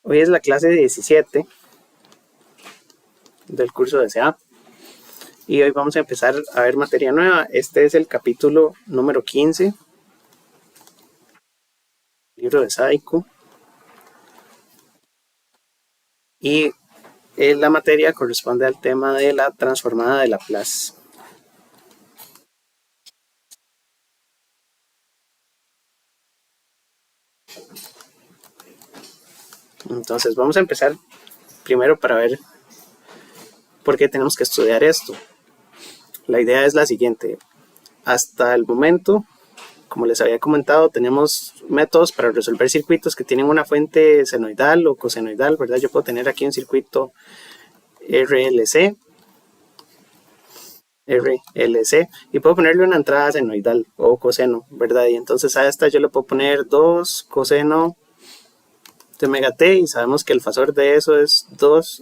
Hoy es la clase 17 del curso de SA y hoy vamos a empezar a ver materia nueva. Este es el capítulo número 15, libro de Saiku, y la materia corresponde al tema de la transformada de Laplace. Entonces vamos a empezar primero para ver por qué tenemos que estudiar esto. La idea es la siguiente. Hasta el momento, como les había comentado, tenemos métodos para resolver circuitos que tienen una fuente senoidal o cosenoidal, ¿verdad? Yo puedo tener aquí un circuito RLC y puedo ponerle una entrada senoidal o coseno, ¿verdad? Y entonces a esta yo le puedo poner 2 coseno de omega t y sabemos que el fasor de eso es 2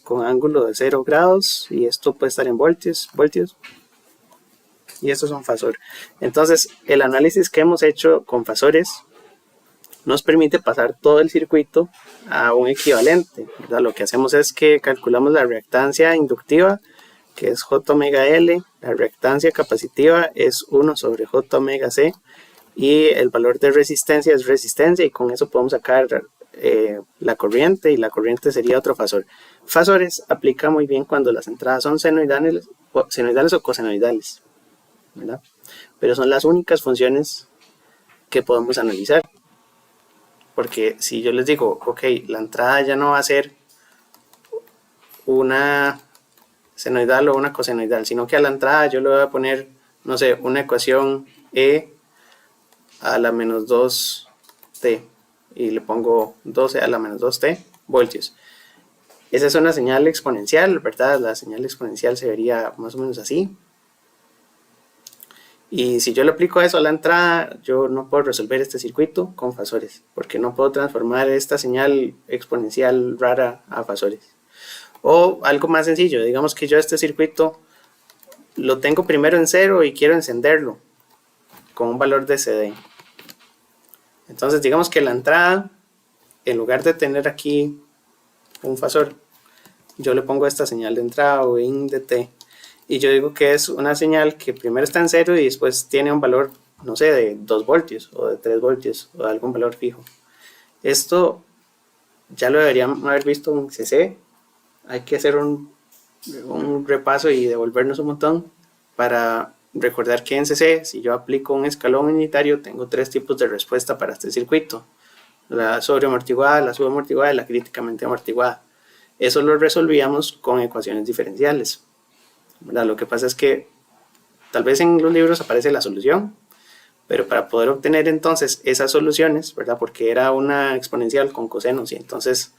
con ángulo de 0 grados y esto puede estar en voltios y estos son fasor. Entonces el análisis que hemos hecho con fasores nos permite pasar todo el circuito a un equivalente, ¿verdad? Lo que hacemos es que calculamos la reactancia inductiva, que es J omega L, la reactancia capacitiva es 1 sobre J omega C, y el valor de resistencia es resistencia, y con eso podemos sacar la corriente, y la corriente sería otro fasor. Fasores aplica muy bien cuando las entradas son senoidales o cosenoidales, ¿verdad? Pero son las únicas funciones que podemos analizar. Porque si yo les digo, ok, la entrada ya no va a ser una senoidal o una cosenoidal, sino que a la entrada yo le voy a poner, no sé, una ecuación E a la menos 2t y le pongo 12 a la menos 2t voltios. Esa es una señal exponencial, ¿verdad? La señal exponencial se vería más o menos así. Y si yo le aplico eso a la entrada, yo no puedo resolver este circuito con fasores, porque no puedo transformar esta señal exponencial rara a fasores. O algo más sencillo, digamos que yo este circuito lo tengo primero en 0 y quiero encenderlo con un valor de CD. Entonces digamos que la entrada, en lugar de tener aquí un fasor, yo le pongo esta señal de entrada o in de t. Y yo digo que es una señal que primero está en 0 y después tiene un valor, no sé, de 2 voltios o de 3 voltios o de algún valor fijo. Esto ya lo deberíamos haber visto en CC. Hay que hacer un repaso y devolvernos un montón para recordar que en CC, si yo aplico un escalón unitario, tengo 3 tipos de respuesta para este circuito: la sobreamortiguada, la subamortiguada y la críticamente amortiguada. Eso lo resolvíamos con ecuaciones diferenciales, ¿verdad? Lo que pasa es que tal vez en los libros aparece la solución, pero para poder obtener entonces esas soluciones, ¿verdad? Porque era una exponencial con cosenos y entonces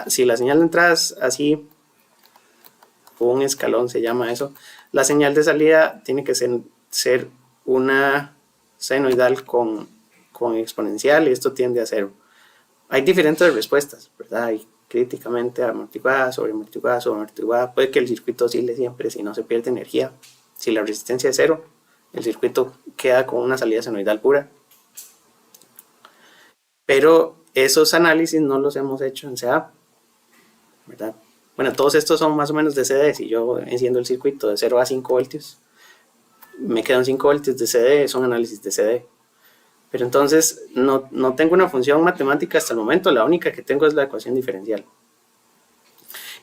si la señal de entrada es así, un escalón se llama eso, la señal de salida tiene que ser una senoidal con exponencial y esto tiende a 0. Hay diferentes respuestas, ¿verdad? Hay críticamente amortiguada, sobreamortiguada, subamortiguada. Puede que el circuito oscile siempre si no se pierde energía. Si la resistencia es 0, el circuito queda con una salida senoidal pura. Pero esos análisis no los hemos hecho en CA, ¿verdad? Bueno, todos estos son más o menos de CD. Si yo enciendo el circuito de 0 a 5 voltios, me quedan 5 voltios de CD, son análisis de CD. Pero entonces no tengo una función matemática hasta el momento, la única que tengo es la ecuación diferencial.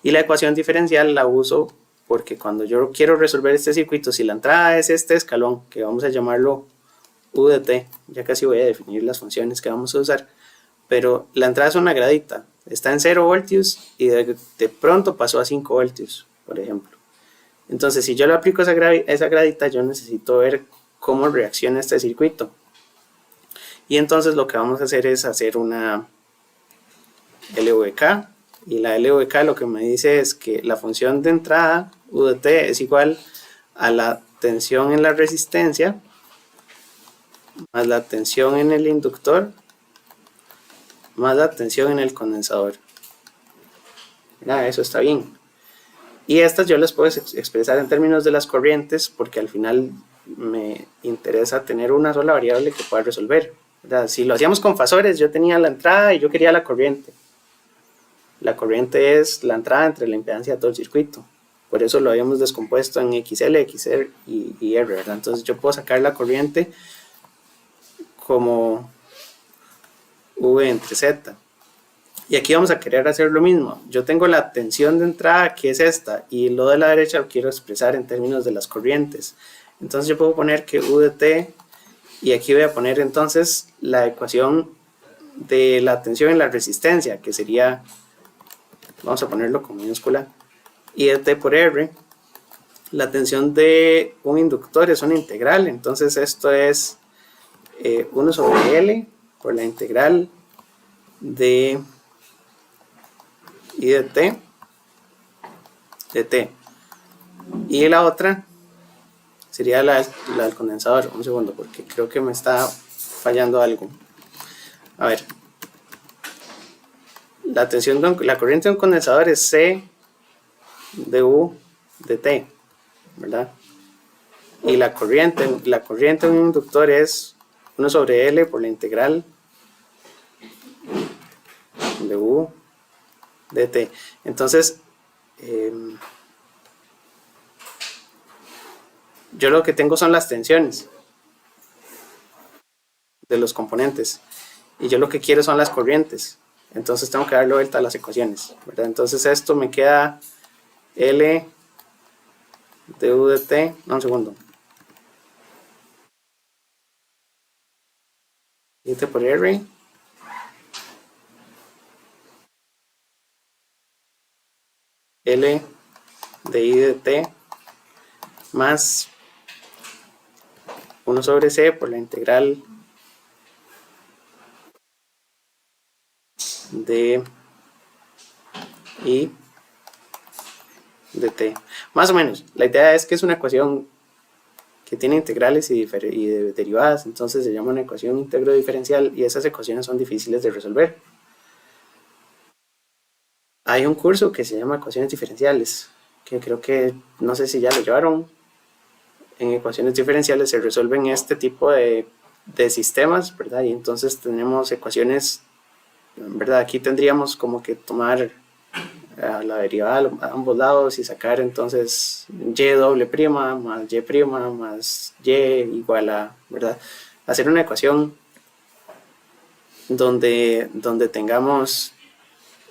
Y la ecuación diferencial la uso porque cuando yo quiero resolver este circuito, si la entrada es este escalón, que vamos a llamarlo U de t, ya casi voy a definir las funciones que vamos a usar, pero la entrada es una gradita, está en 0 voltios y de pronto pasó a 5 voltios, por ejemplo. Entonces si yo le aplico esa gradita, yo necesito ver cómo reacciona este circuito. Y entonces lo que vamos a hacer es hacer una LVK, y la LVK lo que me dice es que la función de entrada U de t es igual a la tensión en la resistencia más la tensión en el inductor más la tensión en el condensador. Eso está bien. Y estas yo las puedo expresar en términos de las corrientes porque al final me interesa tener una sola variable que pueda resolver. ¿verdad? Si lo hacíamos con fasores, yo tenía la entrada y yo quería la corriente. La corriente es la entrada entre la impedancia de todo el circuito. Por eso lo habíamos descompuesto en XL, XR y R, ¿verdad? Entonces yo puedo sacar la corriente como V entre Z. Y aquí vamos a querer hacer lo mismo. Yo tengo la tensión de entrada, que es esta, y lo de la derecha lo quiero expresar en términos de las corrientes. Entonces yo puedo poner que U de T, y aquí voy a poner entonces la ecuación de la tensión en la resistencia, que sería, vamos a ponerlo con minúscula, I de T por R. La tensión de un inductor es una integral, entonces esto es 1 sobre L por la integral de I de T. Y la otra sería la del condensador. Un segundo, porque creo que me está fallando algo. A ver. La corriente de un condensador es C de U de T, ¿verdad? Y la corriente de un inductor es 1 sobre L por la integral de U de T. Entonces, yo lo que tengo son las tensiones de los componentes y yo lo que quiero son las corrientes. Entonces tengo que darle vuelta a las ecuaciones, ¿verdad? Entonces esto me queda L de U de T. No, un segundo. I T por R L de I de T más 1 sobre C por la integral de I de T. Más o menos. La idea es que es una ecuación que tiene integrales y derivadas, entonces se llama una ecuación íntegro diferencial y esas ecuaciones son difíciles de resolver. Hay un curso que se llama ecuaciones diferenciales, que creo que, no sé si ya lo llevaron. En ecuaciones diferenciales se resuelven este tipo de sistemas, ¿verdad? Y entonces tenemos ecuaciones, ¿verdad? Aquí tendríamos como que tomar la derivada a ambos lados y sacar entonces y doble prima más y prima más y igual a, ¿verdad? Hacer una ecuación donde tengamos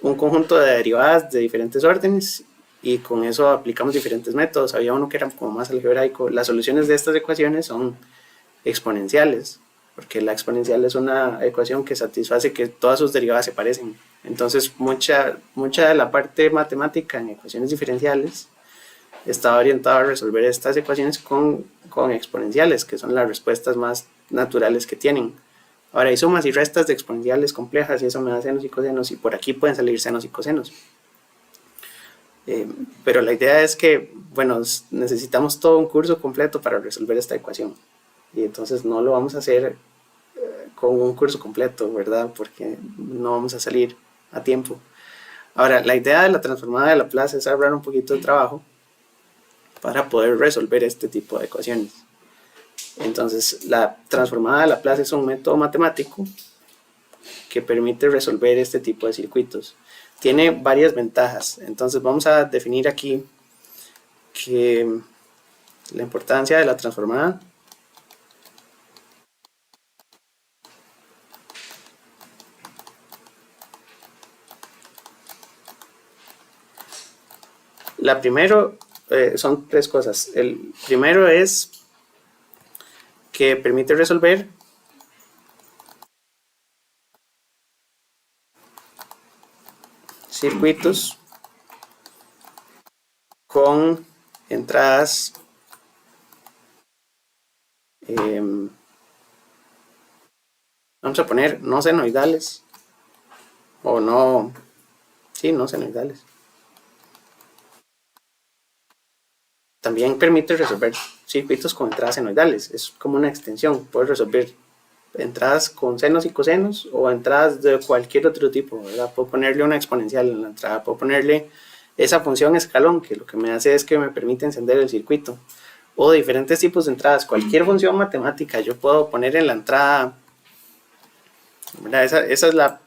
un conjunto de derivadas de diferentes órdenes y con eso aplicamos diferentes métodos. Había uno que era como más algebraico. Las soluciones de estas ecuaciones son exponenciales, porque la exponencial es una ecuación que satisface que todas sus derivadas se parecen. Entonces mucha de la parte matemática en ecuaciones diferenciales está orientada a resolver estas ecuaciones con exponenciales, que son las respuestas más naturales que tienen. Ahora hay sumas y restas de exponenciales complejas y eso me da senos y cosenos y por aquí pueden salir senos y cosenos. Pero la idea es que, bueno, necesitamos todo un curso completo para resolver esta ecuación y entonces no lo vamos a hacer con un curso completo, ¿verdad? Porque no vamos a salir a tiempo. Ahora, la idea de la transformada de Laplace es ahorrar un poquito de trabajo para poder resolver este tipo de ecuaciones. Entonces, la transformada de Laplace es un método matemático que permite resolver este tipo de circuitos. Tiene varias ventajas. Entonces, vamos a definir aquí que la importancia de la transformada la primero son tres cosas. El primero es que permite resolver circuitos con entradas vamos a poner no senoidales o no senoidales. También permite resolver circuitos con entradas senoidales, es como una extensión, puedes resolver entradas con senos y cosenos o entradas de cualquier otro tipo, ¿verdad? Puedo ponerle una exponencial en la entrada, puedo ponerle esa función escalón que lo que me hace es que me permite encender el circuito o diferentes tipos de entradas, cualquier función matemática yo puedo poner en la entrada ¿verdad? Esa es la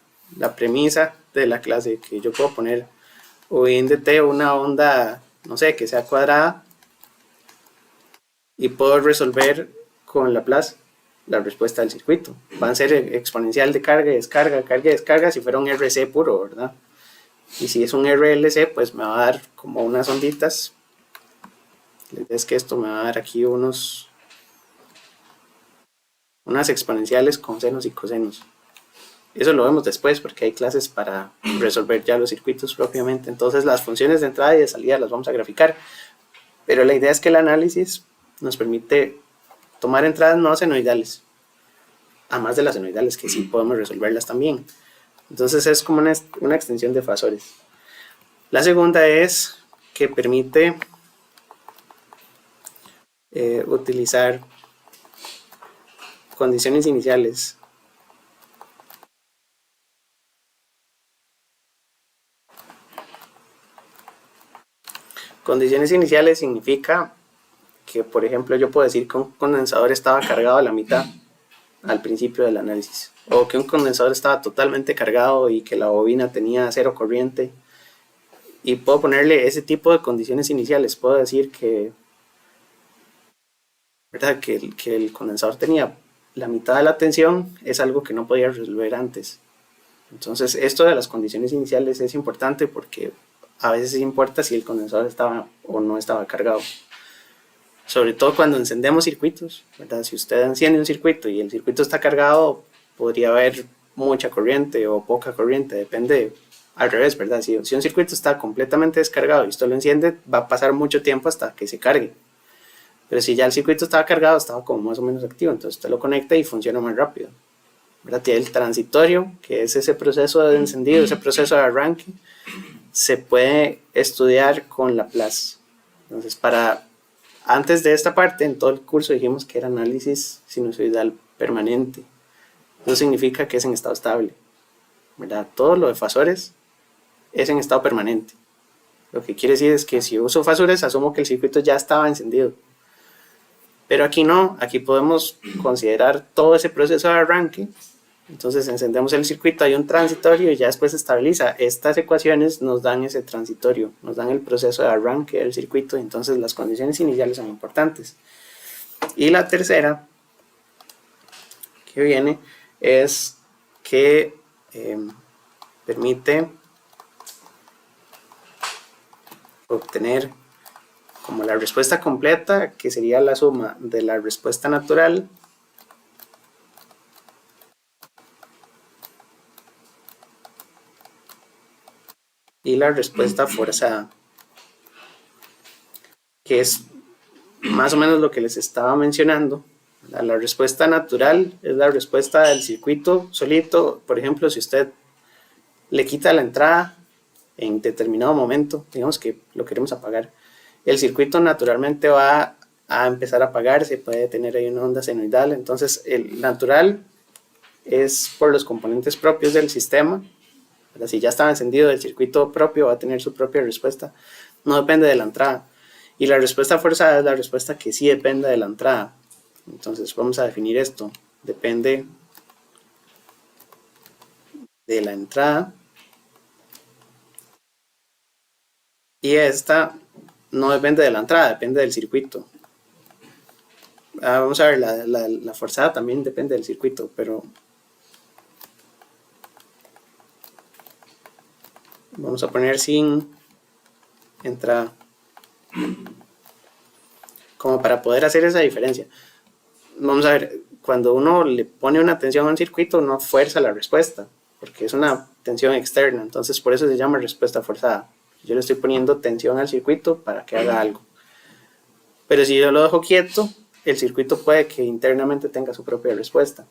premisa de la clase, que yo puedo poner o in de t una onda, no sé, que sea cuadrada, y puedo resolver con Laplace la respuesta del circuito. Van a ser exponencial de carga y descarga, carga y descarga, si fuera un RC puro, ¿verdad? Y si es un RLC, pues me va a dar como unas onditas. La idea es que esto me va a dar aquí unas exponenciales con senos y cosenos. Eso lo vemos después porque hay clases para resolver ya los circuitos propiamente. Entonces las funciones de entrada y de salida las vamos a graficar. Pero la idea es que el análisis nos permite tomar entradas no senoidales, además de las senoidales, que sí podemos resolverlas también. Entonces es como una extensión de fasores. La segunda es que permite utilizar condiciones iniciales. Condiciones iniciales significa que, por ejemplo, yo puedo decir que un condensador estaba cargado a la mitad al principio del análisis, o que un condensador estaba totalmente cargado y que la bobina tenía cero corriente, y puedo ponerle ese tipo de condiciones iniciales. Puedo decir que, ¿verdad?, que el condensador tenía la mitad de la tensión, es algo que no podía resolver antes. Entonces esto de las condiciones iniciales es importante porque a veces importa si el condensador estaba o no estaba cargado. Sobre todo cuando encendemos circuitos, ¿verdad? Si usted enciende un circuito y el circuito está cargado, podría haber mucha corriente o poca corriente, depende. Al revés, ¿verdad? Si un circuito está completamente descargado y usted lo enciende, va a pasar mucho tiempo hasta que se cargue. Pero si ya el circuito estaba cargado, estaba como más o menos activo, entonces usted lo conecta y funciona más rápido, ¿verdad? Tiene el transitorio, que es ese proceso de encendido, ese proceso de arranque, se puede estudiar con Laplace. Entonces, antes de esta parte, en todo el curso dijimos que era análisis sinusoidal permanente. Eso significa que es en estado estable, ¿verdad? Todo lo de fasores es en estado permanente. Lo que quiere decir es que si uso fasores, asumo que el circuito ya estaba encendido. Pero aquí no, aquí podemos considerar todo ese proceso de arranque. Entonces encendemos el circuito, hay un transitorio y ya después se estabiliza. Estas ecuaciones nos dan ese transitorio, nos dan el proceso de arranque del circuito, entonces las condiciones iniciales son importantes. Y la tercera que viene es que permite obtener como la respuesta completa, que sería la suma de la respuesta natural y la respuesta forzada, que es más o menos lo que les estaba mencionando. La respuesta natural es la respuesta del circuito solito. Por ejemplo, si usted le quita la entrada en determinado momento, digamos que lo queremos apagar, el circuito naturalmente va a empezar a apagarse, puede tener ahí una onda senoidal. Entonces el natural es por los componentes propios del sistema. Pero si ya estaba encendido, el circuito propio va a tener su propia respuesta, no depende de la entrada. Y la respuesta forzada es la respuesta que sí depende de la entrada. Entonces vamos a definir esto: depende de la entrada, y esta no depende de la entrada, depende del circuito. Vamos a ver, la forzada también depende del circuito, pero vamos a poner sin entrada, como para poder hacer esa diferencia. Vamos a ver, cuando uno le pone una tensión a un circuito, no fuerza la respuesta, porque es una tensión externa, entonces por eso se llama respuesta forzada. Yo le estoy poniendo tensión al circuito para que haga algo. Pero si yo lo dejo quieto, el circuito puede que internamente tenga su propia respuesta.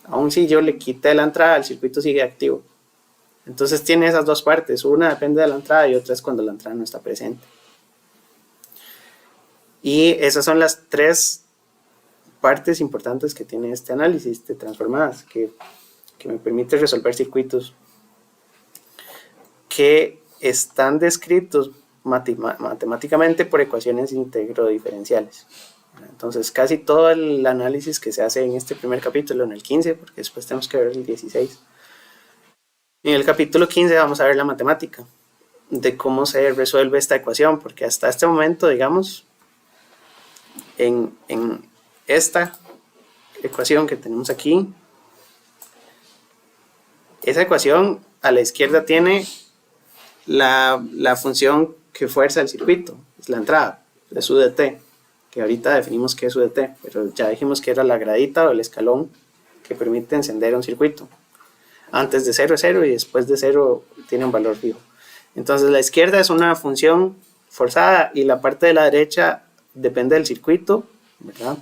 Aún si yo le quité la entrada, el circuito sigue activo. Entonces tiene esas dos partes, una depende de la entrada y otra es cuando la entrada no está presente. Y esas son las tres partes importantes que tiene este análisis de transformadas, que me permite resolver circuitos que están descritos matemáticamente por ecuaciones integro-diferenciales. Entonces casi todo el análisis que se hace en este primer capítulo, en el 15, porque después tenemos que ver el 16. En el capítulo 15 vamos a ver la matemática de cómo se resuelve esta ecuación, porque hasta este momento, digamos, en esta ecuación que tenemos aquí, esa ecuación a la izquierda tiene la función que fuerza el circuito, es la entrada, es UDT, que ahorita definimos que es UDT, pero ya dijimos que era la gradita o el escalón que permite encender un circuito. Antes de 0 es 0 y después de 0 tiene un valor fijo. Entonces la izquierda es una función forzada y la parte de la derecha depende del circuito, ¿verdad?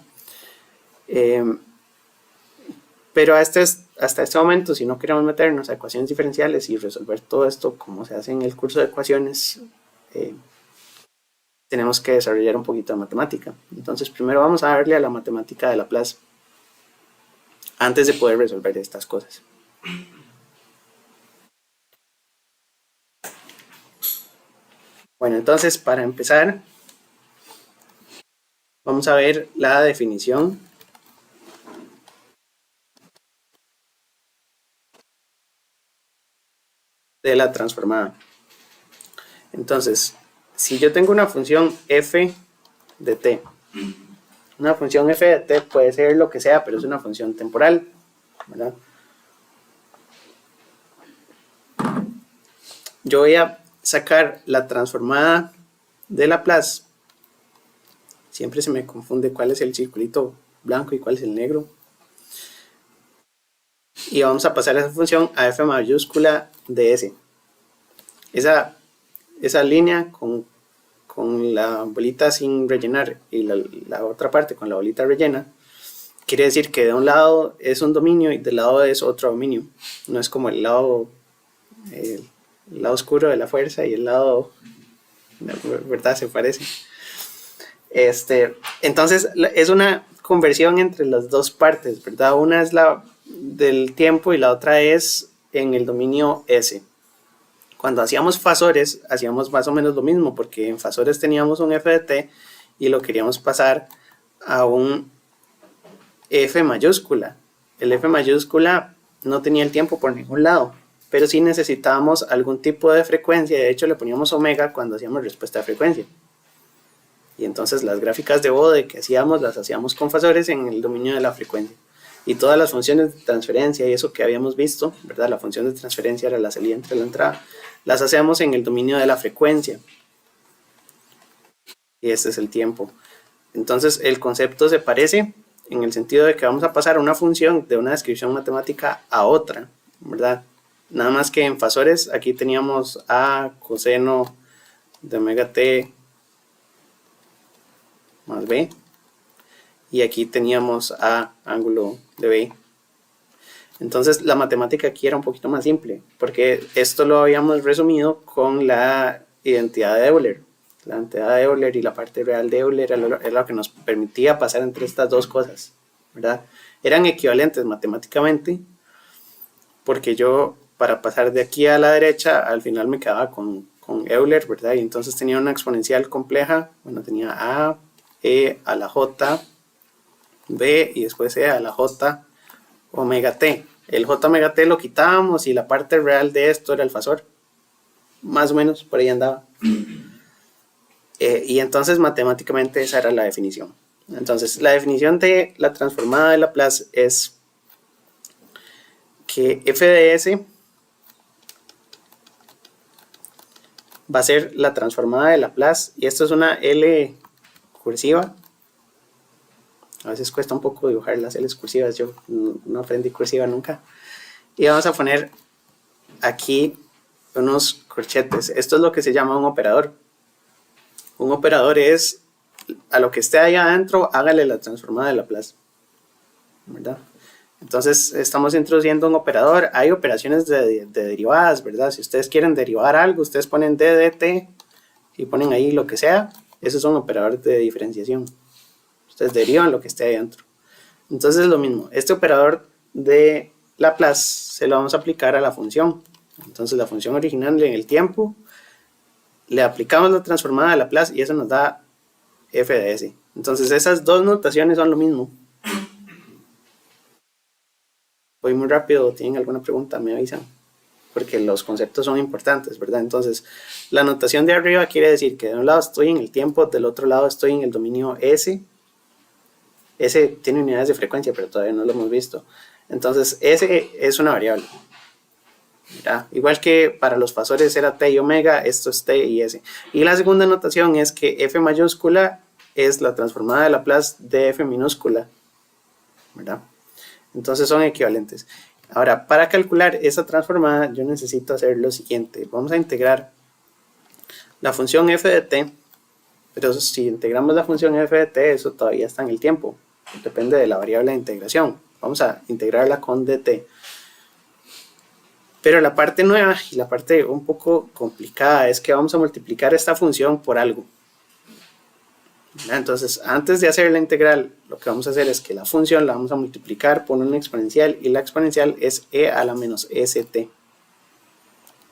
Pero hasta este momento, si no queremos meternos a ecuaciones diferenciales y resolver todo esto como se hace en el curso de ecuaciones, tenemos que desarrollar un poquito de matemática. Entonces primero vamos a darle a la matemática de Laplace antes de poder resolver estas cosas. Bueno, entonces para empezar vamos a ver la definición de la transformada. Entonces, si yo tengo una función f de t, una función f de t puede ser lo que sea, pero es una función temporal, ¿verdad? Yo voy a sacar la transformada de Laplace. Siempre se me confunde cuál es el circulito blanco y cuál es el negro. Y vamos a pasar esa función a f mayúscula de s. Esa línea con la bolita sin rellenar y la otra parte con la bolita rellena, quiere decir que de un lado es un dominio y del lado es otro dominio. No es como el lado oscuro de la fuerza y el lado, ¿verdad? Se parece. Entonces es una conversión entre las dos partes, ¿verdad? Una es la del tiempo y la otra es en el dominio S. Cuando hacíamos fasores, hacíamos más o menos lo mismo, porque en fasores teníamos un f de t y lo queríamos pasar a un f mayúscula. El f mayúscula no tenía el tiempo por ningún lado, pero sí necesitábamos algún tipo de frecuencia. De hecho, le poníamos omega cuando hacíamos respuesta de frecuencia. Y entonces las gráficas de Bode que hacíamos, las hacíamos con fasores en el dominio de la frecuencia. Y todas las funciones de transferencia y eso que habíamos visto, ¿verdad? La función de transferencia era la salida entre la entrada. Las hacemos en el dominio de la frecuencia. Y este es el tiempo. Entonces el concepto se parece en el sentido de que vamos a pasar una función de una descripción matemática a otra, ¿verdad? Nada más que en fasores aquí teníamos a coseno de omega t más b. Y aquí teníamos a ángulo de b. Entonces la matemática aquí era un poquito más simple, porque esto lo habíamos resumido con la identidad de Euler. La identidad de Euler y la parte real de Euler era lo que nos permitía pasar entre estas dos cosas, ¿verdad? Eran equivalentes matemáticamente, porque yo para pasar de aquí a la derecha al final me quedaba con Euler, ¿verdad? Y entonces tenía una exponencial compleja, bueno, tenía a, e a la j, b y después e a la j omega t. El j omega t lo quitábamos y la parte real de esto era el fasor. Más o menos, por ahí andaba. Y entonces matemáticamente esa era la definición. Entonces la definición de la transformada de Laplace es que f de s va a ser la transformada de Laplace, y esto es una L cursiva. A veces cuesta un poco dibujar las L's cursivas, yo no aprendí cursiva nunca. Y vamos a poner aquí unos corchetes. Esto es lo que se llama un operador. Un operador es a lo que esté ahí adentro, hágale la transformada de Laplace, ¿verdad? Entonces estamos introduciendo un operador. Hay operaciones de derivadas, ¿verdad? Si ustedes quieren derivar algo, ustedes ponen d dt y ponen ahí lo que sea. Esos son operadores de diferenciación. Ustedes derivan lo que esté ahí adentro. Entonces es lo mismo. Este operador de Laplace se lo vamos a aplicar a la función. Entonces la función original en el tiempo, le aplicamos la transformada de Laplace y eso nos da f de s. Entonces esas dos notaciones son lo mismo. Voy muy rápido, ¿tienen alguna pregunta? Me avisan, porque los conceptos son importantes, ¿verdad? Entonces, la notación de arriba quiere decir que de un lado estoy en el tiempo, del otro lado estoy en el dominio S. S tiene unidades de frecuencia, pero todavía no lo hemos visto. Entonces, S es una variable. Mira, igual que para los fasores era T y omega, esto es T y S. Y la segunda notación es que F mayúscula es la transformada de Laplace de F minúscula, ¿verdad? Entonces son equivalentes. Ahora, para calcular esa transformada, yo necesito hacer lo siguiente. Vamos a integrar la función f de t, pero si integramos la función f de t, eso todavía está en el tiempo. Depende de la variable de integración. Vamos a integrarla con dt. Pero la parte nueva y la parte un poco complicada es que vamos a multiplicar esta función por algo. Entonces, antes de hacer la integral, lo que vamos a hacer es que la función la vamos a multiplicar por una exponencial y la exponencial es e a la menos st.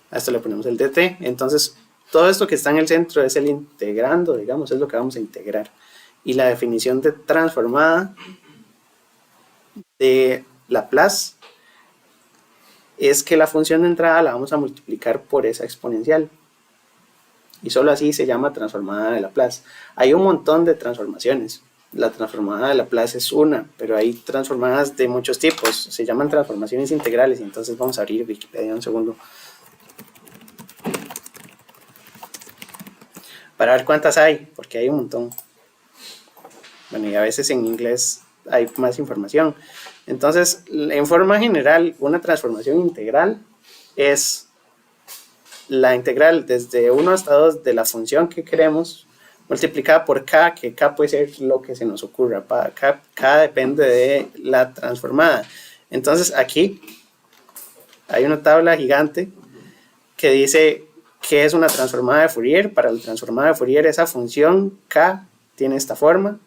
A esto le ponemos el dt. Entonces, todo esto que está en el centro es el integrando, digamos, es lo que vamos a integrar. Y la definición de transformada de Laplace es que la función de entrada la vamos a multiplicar por esa exponencial. Y solo así se llama transformada de Laplace. Hay un montón de transformaciones. La transformada de Laplace es una, pero hay transformadas de muchos tipos. Se llaman transformaciones integrales. Y entonces vamos a abrir Wikipedia un segundo para ver cuántas hay, porque hay un montón. Bueno, y a veces en inglés hay más información. Entonces, en forma general, una transformación integral es la integral desde 1 hasta 2 de la función que queremos multiplicada por k, que k puede ser lo que se nos ocurra. K depende de la transformada. Entonces, aquí hay una tabla gigante que dice que es una transformada de Fourier. Para la transformada de Fourier, esa función k tiene esta forma.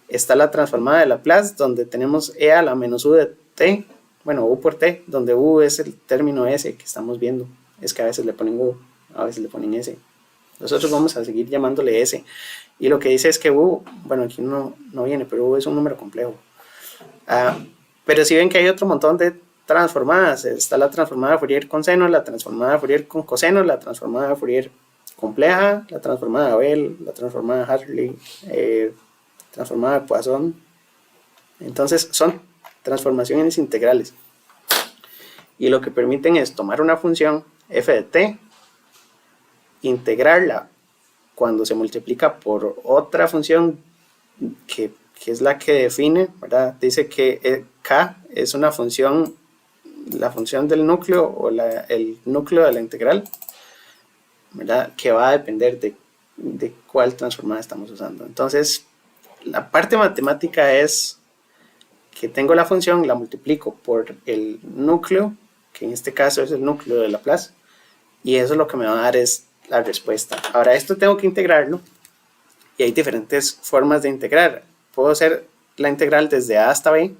Está la transformada de Laplace, donde tenemos e a la menos u de t, bueno, u por t, donde u es el término s que estamos viendo. Es que a veces le ponen u, a veces le ponen s. Nosotros vamos a seguir llamándole s. Y lo que dice es que u, bueno, aquí no viene, pero u es un número complejo. Pero si ven que hay otro montón de transformadas. Está la transformada de Fourier con seno, la transformada de Fourier con coseno, la transformada de Fourier compleja, la transformada de Abel, la transformada de Hartley, transformada de Poisson. Entonces son transformaciones integrales. Y lo que permiten es tomar una función f de t, integrarla cuando se multiplica por otra función que es la que define, ¿verdad? Dice que k es una función, la función del núcleo o el núcleo de la integral, ¿verdad? Que va a depender de cuál transformada estamos usando. Entonces, la parte matemática es que tengo la función, la multiplico por el núcleo, que en este caso es el núcleo de Laplace, y eso lo que me va a dar es la respuesta. Ahora, esto tengo que integrarlo, y hay diferentes formas de integrar. Puedo hacer la integral desde a hasta b,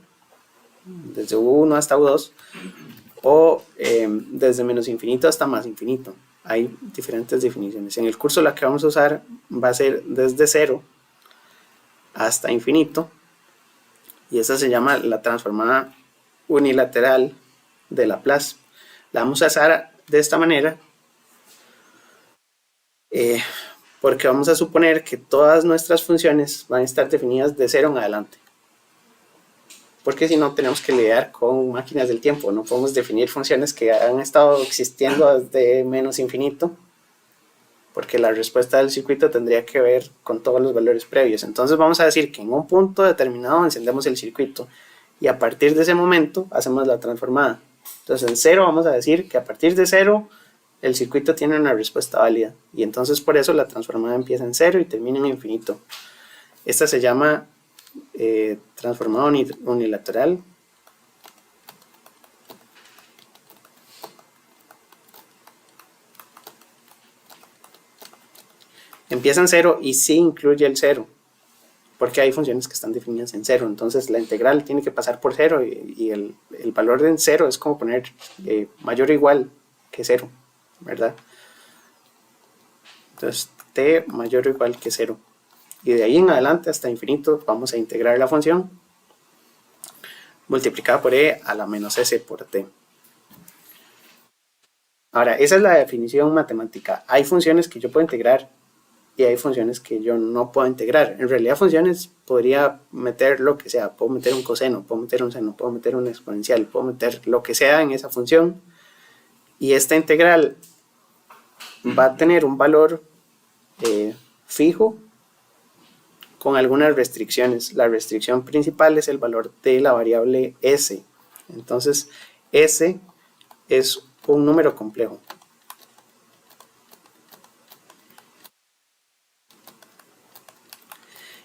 desde u1 hasta u2, o desde menos infinito hasta más infinito. Hay diferentes definiciones. En el curso la que vamos a usar va a ser desde 0 hasta infinito, y esa se llama la transformada unilateral de Laplace. La vamos a usar de esta manera porque vamos a suponer que todas nuestras funciones van a estar definidas de 0 en adelante, porque si no tenemos que lidiar con máquinas del tiempo. No podemos definir funciones que han estado existiendo desde menos infinito, porque la respuesta del circuito tendría que ver con todos los valores previos. Entonces vamos a decir que en un punto determinado encendemos el circuito y a partir de ese momento hacemos la transformada. Entonces en 0 vamos a decir que a partir de 0 el circuito tiene una respuesta válida, y entonces por eso la transformada empieza en 0 y termina en infinito. Esta se llama transformada unilateral. Empieza en 0 y sí incluye el 0, porque hay funciones que están definidas en 0. Entonces la integral tiene que pasar por 0 y el valor de 0 es como poner mayor o igual que 0, ¿verdad? Entonces t mayor o igual que 0. Y de ahí en adelante hasta infinito vamos a integrar la función multiplicada por e a la menos s por t. Ahora, esa es la definición matemática. Hay funciones que yo puedo integrar y hay funciones que yo no puedo integrar. En realidad funciones podría meter lo que sea. Puedo meter un coseno, puedo meter un seno, puedo meter un exponencial, puedo meter lo que sea en esa función. Y esta integral va a tener un valor fijo con algunas restricciones. La restricción principal es el valor de la variable s. Entonces, s es un número complejo.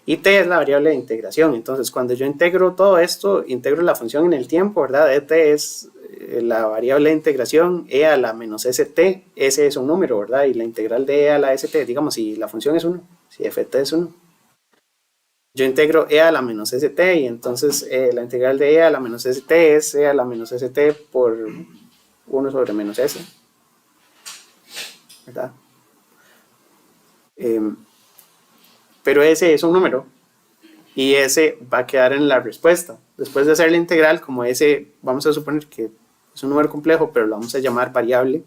Y t es la variable de integración. Entonces, cuando yo integro todo esto, integro la función en el tiempo, ¿verdad? t es la variable de integración, e a la menos st, s es un número, ¿verdad? Y la integral de e a la st, digamos, si la función es 1, si ft es 1. Yo integro e a la menos st y entonces la integral de e a la menos st es e a la menos st por 1 sobre menos s, ¿verdad? Pero ese es un número y ese va a quedar en la respuesta. Después de hacer la integral, como ese, vamos a suponer que es un número complejo, pero lo vamos a llamar variable.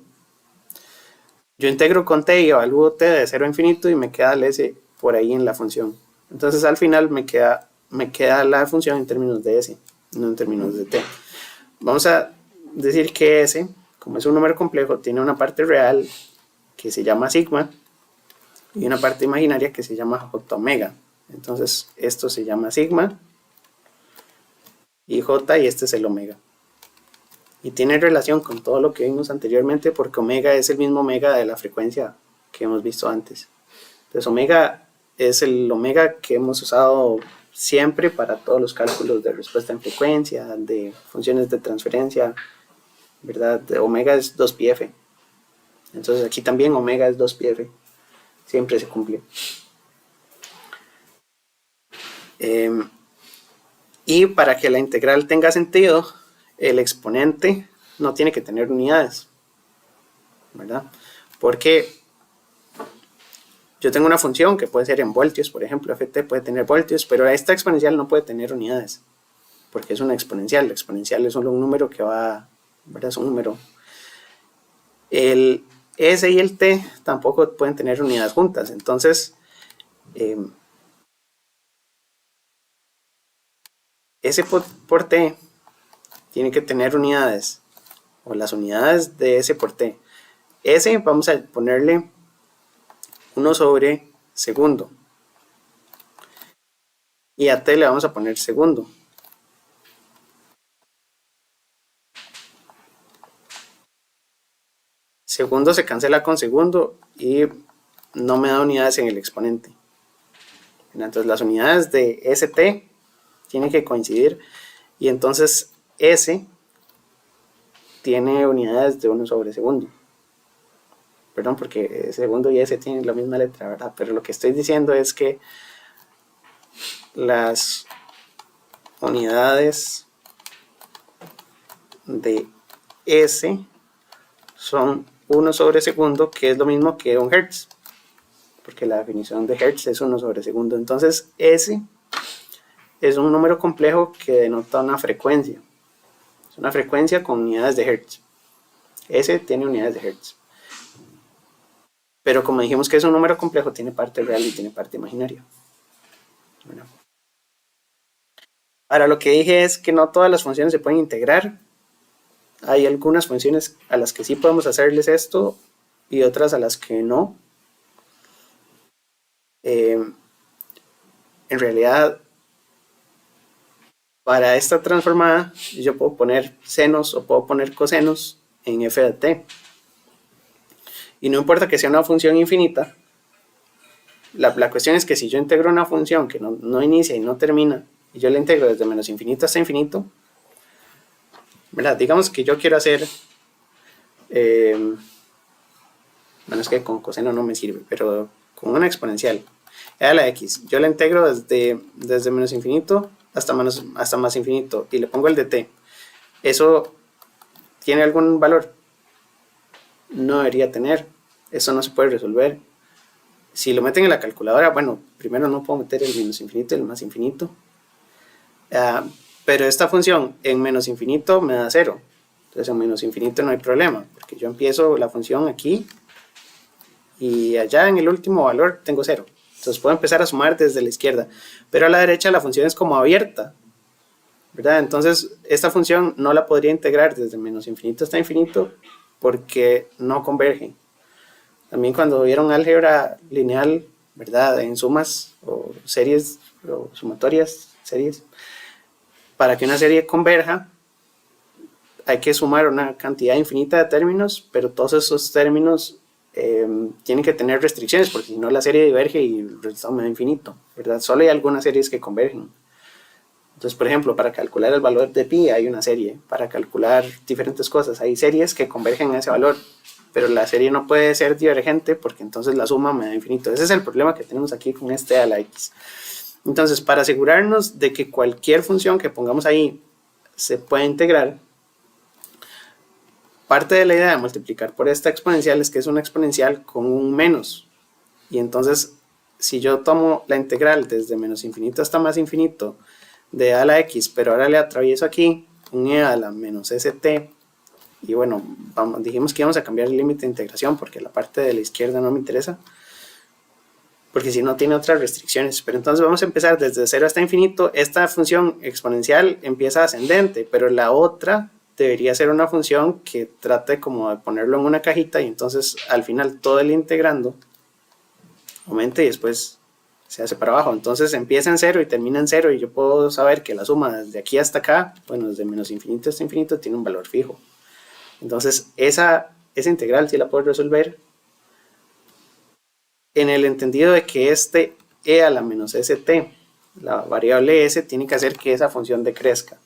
Yo integro con t y evalúo t de 0 a infinito y me queda el s por ahí en la función. Entonces al final me queda la función en términos de s, no en términos de t. Vamos a decir que s, como es un número complejo, tiene una parte real que se llama sigma y una parte imaginaria que se llama j omega. Entonces esto se llama sigma y j y este es el omega. Y tiene relación con todo lo que vimos anteriormente porque omega es el mismo omega de la frecuencia que hemos visto antes. Entonces omega es el omega que hemos usado siempre para todos los cálculos de respuesta en frecuencia, de funciones de transferencia, ¿verdad? Omega es 2πf. Entonces aquí también omega es 2πf. Siempre se cumple. Y para que la integral tenga sentido, el exponente no tiene que tener unidades, ¿verdad? Porque yo tengo una función que puede ser en voltios, por ejemplo, ft puede tener voltios, pero esta exponencial no puede tener unidades, porque es una exponencial. La exponencial es solo un número que va, ¿verdad? Es un número. El s y el t tampoco pueden tener unidades juntas, entonces s por t tiene que tener unidades, o las unidades de s por t. S vamos a ponerle 1 sobre segundo. Y a t le vamos a poner segundo. Segundo se cancela con segundo y no me da unidades en el exponente. Entonces las unidades de st tienen que coincidir y entonces s tiene unidades de 1 sobre segundo. Perdón, porque segundo y s tienen la misma letra, ¿verdad? Pero lo que estoy diciendo es que las unidades de s son 1 sobre segundo, que es lo mismo que un hertz, porque la definición de hertz es 1 sobre segundo. Entonces s es un número complejo que denota una frecuencia. Es una frecuencia con unidades de hertz. S tiene unidades de hertz. Pero como dijimos que es un número complejo, tiene parte real y tiene parte imaginaria. Bueno. Ahora lo que dije es que no todas las funciones se pueden integrar. Hay algunas funciones a las que sí podemos hacerles esto y otras a las que no. En realidad, para esta transformada, yo puedo poner senos o puedo poner cosenos en f de t. Y no importa que sea una función infinita, la cuestión es que si yo integro una función que no inicia y no termina, y yo la integro desde menos infinito hasta infinito, ¿verdad? Digamos que yo quiero hacer, bueno, es que con coseno no me sirve, pero con una exponencial, e a la x, yo la integro desde menos infinito hasta más infinito, y le pongo el de t. ¿Eso tiene algún valor? No debería tener, eso no se puede resolver. Si lo meten en la calculadora, bueno, primero no puedo meter el menos infinito y el más infinito. Pero esta función en menos infinito me da 0. Entonces en menos infinito no hay problema, porque yo empiezo la función aquí y allá en el último valor tengo 0. Entonces puedo empezar a sumar desde la izquierda. Pero a la derecha la función es como abierta, ¿verdad? Entonces esta función no la podría integrar desde menos infinito hasta infinito porque no converge. También cuando vieron álgebra lineal, ¿verdad? En sumas o series o sumatorias, series, para que una serie converja hay que sumar una cantidad infinita de términos, pero todos esos términos tienen que tener restricciones, porque si no la serie diverge y el resultado me da infinito, ¿verdad? Solo hay algunas series que convergen. Entonces, por ejemplo, para calcular el valor de pi hay una serie, para calcular diferentes cosas hay series que convergen a ese valor, pero la serie no puede ser divergente porque entonces la suma me da infinito. Ese es el problema que tenemos aquí con este a la x. Entonces, para asegurarnos de que cualquier función que pongamos ahí se pueda integrar, parte de la idea de multiplicar por esta exponencial es que es una exponencial con un menos. Y entonces, si yo tomo la integral desde menos infinito hasta más infinito de a la x, pero ahora le atravieso aquí un e a la menos st, y bueno, dijimos que íbamos a cambiar el límite de integración porque la parte de la izquierda no me interesa, porque si no tiene otras restricciones. Pero entonces vamos a empezar desde 0 hasta infinito. Esta función exponencial empieza ascendente, pero la otra debería ser una función que trate como de ponerlo en una cajita y entonces al final todo el integrando aumente y después se hace para abajo. Entonces empieza en 0 y termina en 0 y yo puedo saber que la suma desde aquí hasta acá, bueno, desde menos infinito hasta infinito tiene un valor fijo. Entonces esa integral sí la puedo resolver en el entendido de que este e a la menos st, la variable s, tiene que hacer que esa función decrezca.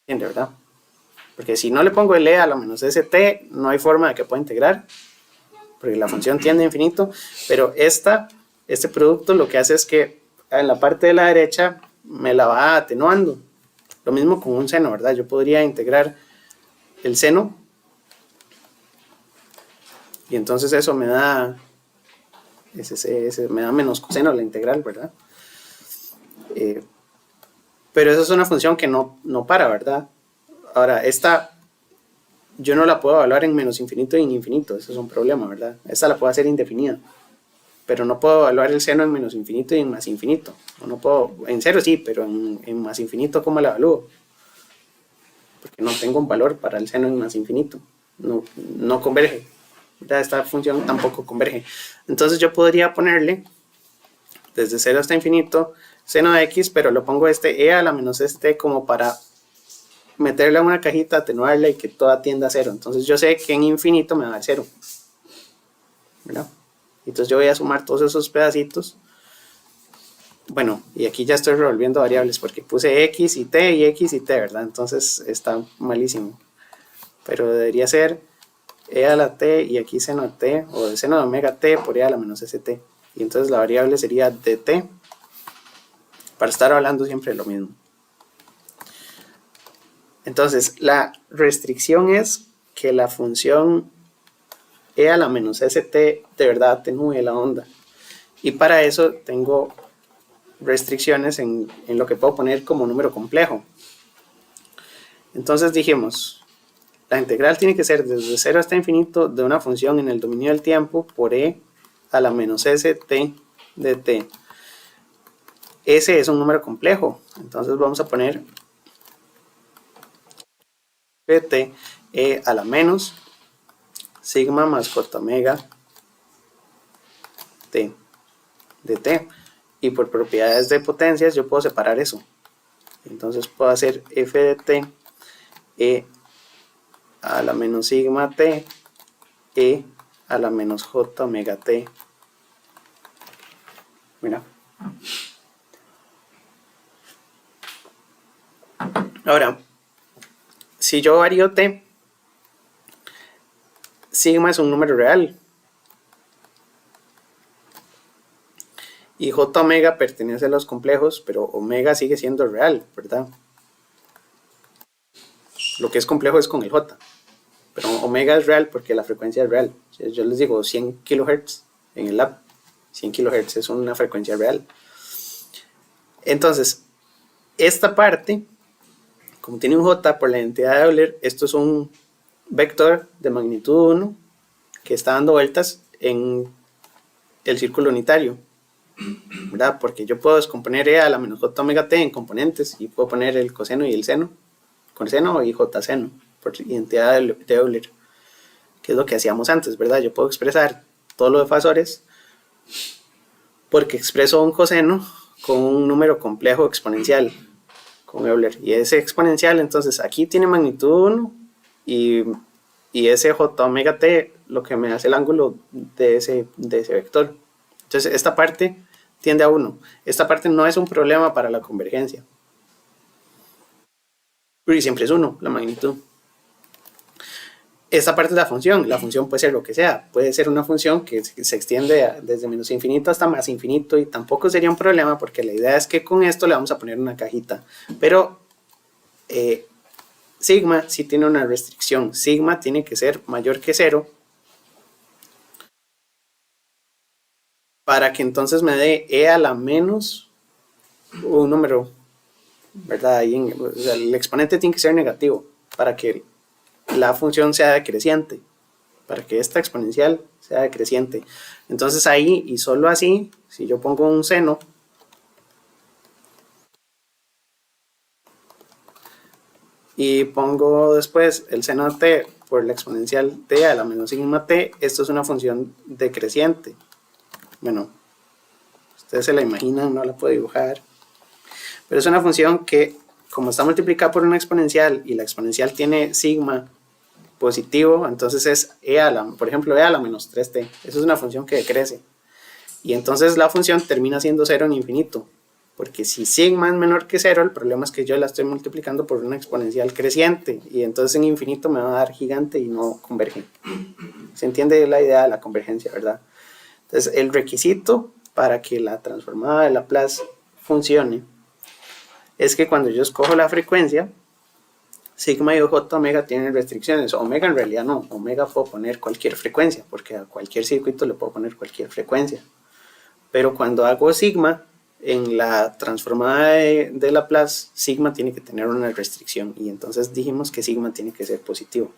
¿Entiende, verdad? Porque si no le pongo el e a la menos st, no hay forma de que pueda integrar, porque la función tiende a infinito, pero este producto lo que hace es que en la parte de la derecha me la va atenuando. Lo mismo con un seno, ¿verdad? Yo podría integrar el seno y entonces eso me da me da menos coseno la integral, ¿verdad? Pero esa es una función que no para, ¿verdad? Ahora, esta yo no la puedo evaluar en menos infinito y en infinito, eso es un problema, ¿verdad? Esta la puedo hacer indefinida, pero no puedo evaluar el seno en menos infinito y en más infinito. O no puedo, en cero sí, pero en más infinito, ¿cómo la evalúo? Porque no tengo un valor para el seno en más infinito, no converge. Esta función tampoco converge. Entonces yo podría ponerle desde 0 hasta infinito seno de x, pero lo pongo e a la menos st como para meterle a una cajita, atenuarla y que toda tienda a 0. Entonces yo sé que en infinito me va a dar 0, ¿verdad? Entonces yo voy a sumar todos esos pedacitos. Bueno, y aquí ya estoy revolviendo variables porque puse x y t, ¿verdad? Entonces está malísimo. Pero debería ser e a la t y aquí seno de t, o de seno de omega t por e a la menos st. Y entonces la variable sería dt, para estar hablando siempre de lo mismo. Entonces la restricción es que la función e a la menos st de verdad atenúe la onda. Y para eso tengo restricciones en lo que puedo poner como número complejo. Entonces dijimos, la integral tiene que ser desde 0 hasta infinito de una función en el dominio del tiempo por e a la menos st de t. Ese es un número complejo, entonces vamos a poner pt e a la menos sigma más j omega t de t. Y por propiedades de potencias yo puedo separar eso. Entonces puedo hacer f de t e a la menos sigma t e a la menos j omega t. Mira. Ahora, si yo varío t, sigma es un número real. Y j omega pertenece a los complejos, pero omega sigue siendo real, ¿verdad? Lo que es complejo es con el j, pero omega es real porque la frecuencia es real. Yo les digo 100 kHz en el lab. 100 kHz es una frecuencia real. Entonces, esta parte, como tiene un J por la identidad de Euler, esto es un vector de magnitud 1 que está dando vueltas en el círculo unitario, ¿verdad? Porque yo puedo descomponer E a la menos J omega t en componentes y puedo poner el coseno y el seno, coseno y J seno, por identidad de Euler, que es lo que hacíamos antes, ¿verdad? Yo puedo expresar todo lo de fasores porque expreso un coseno con un número complejo exponencial con Euler, y ese exponencial entonces aquí tiene magnitud 1 y ese J omega t lo que me hace el ángulo de ese vector. Entonces esta parte tiende a 1. Esta parte no es un problema para la convergencia, porque siempre es 1 la magnitud. Esta parte es la función puede ser lo que sea, puede ser una función que se extiende desde menos infinito hasta más infinito y tampoco sería un problema porque la idea es que con esto le vamos a poner una cajita, pero sigma sí tiene una restricción, sigma tiene que ser mayor que 0 para que entonces me dé e a la menos un número, ¿verdad? Ahí o sea, el exponente tiene que ser negativo para que la función sea decreciente, para que esta exponencial sea decreciente. Entonces ahí, y solo así, si yo pongo un seno, y pongo después el seno de t por la exponencial t a la menos sigma t, esto es una función decreciente. Bueno, ustedes se la imaginan, no la puedo dibujar, pero es una función que, como está multiplicada por una exponencial y la exponencial tiene sigma positivo, entonces es por ejemplo, e a la menos 3t. Eso es una función que decrece. Y entonces la función termina siendo 0 en infinito. Porque si sigma es menor que 0, el problema es que yo la estoy multiplicando por una exponencial creciente. Y entonces en infinito me va a dar gigante y no converge. ¿Se entiende la idea de la convergencia, verdad? Entonces el requisito para que la transformada de Laplace funcione es que cuando yo escojo la frecuencia, sigma y j omega tienen restricciones. Omega en realidad no. Omega puedo poner cualquier frecuencia, porque a cualquier circuito le puedo poner cualquier frecuencia. Pero cuando hago sigma, en la transformada de Laplace, sigma tiene que tener una restricción. Y entonces dijimos que sigma tiene que ser positivo.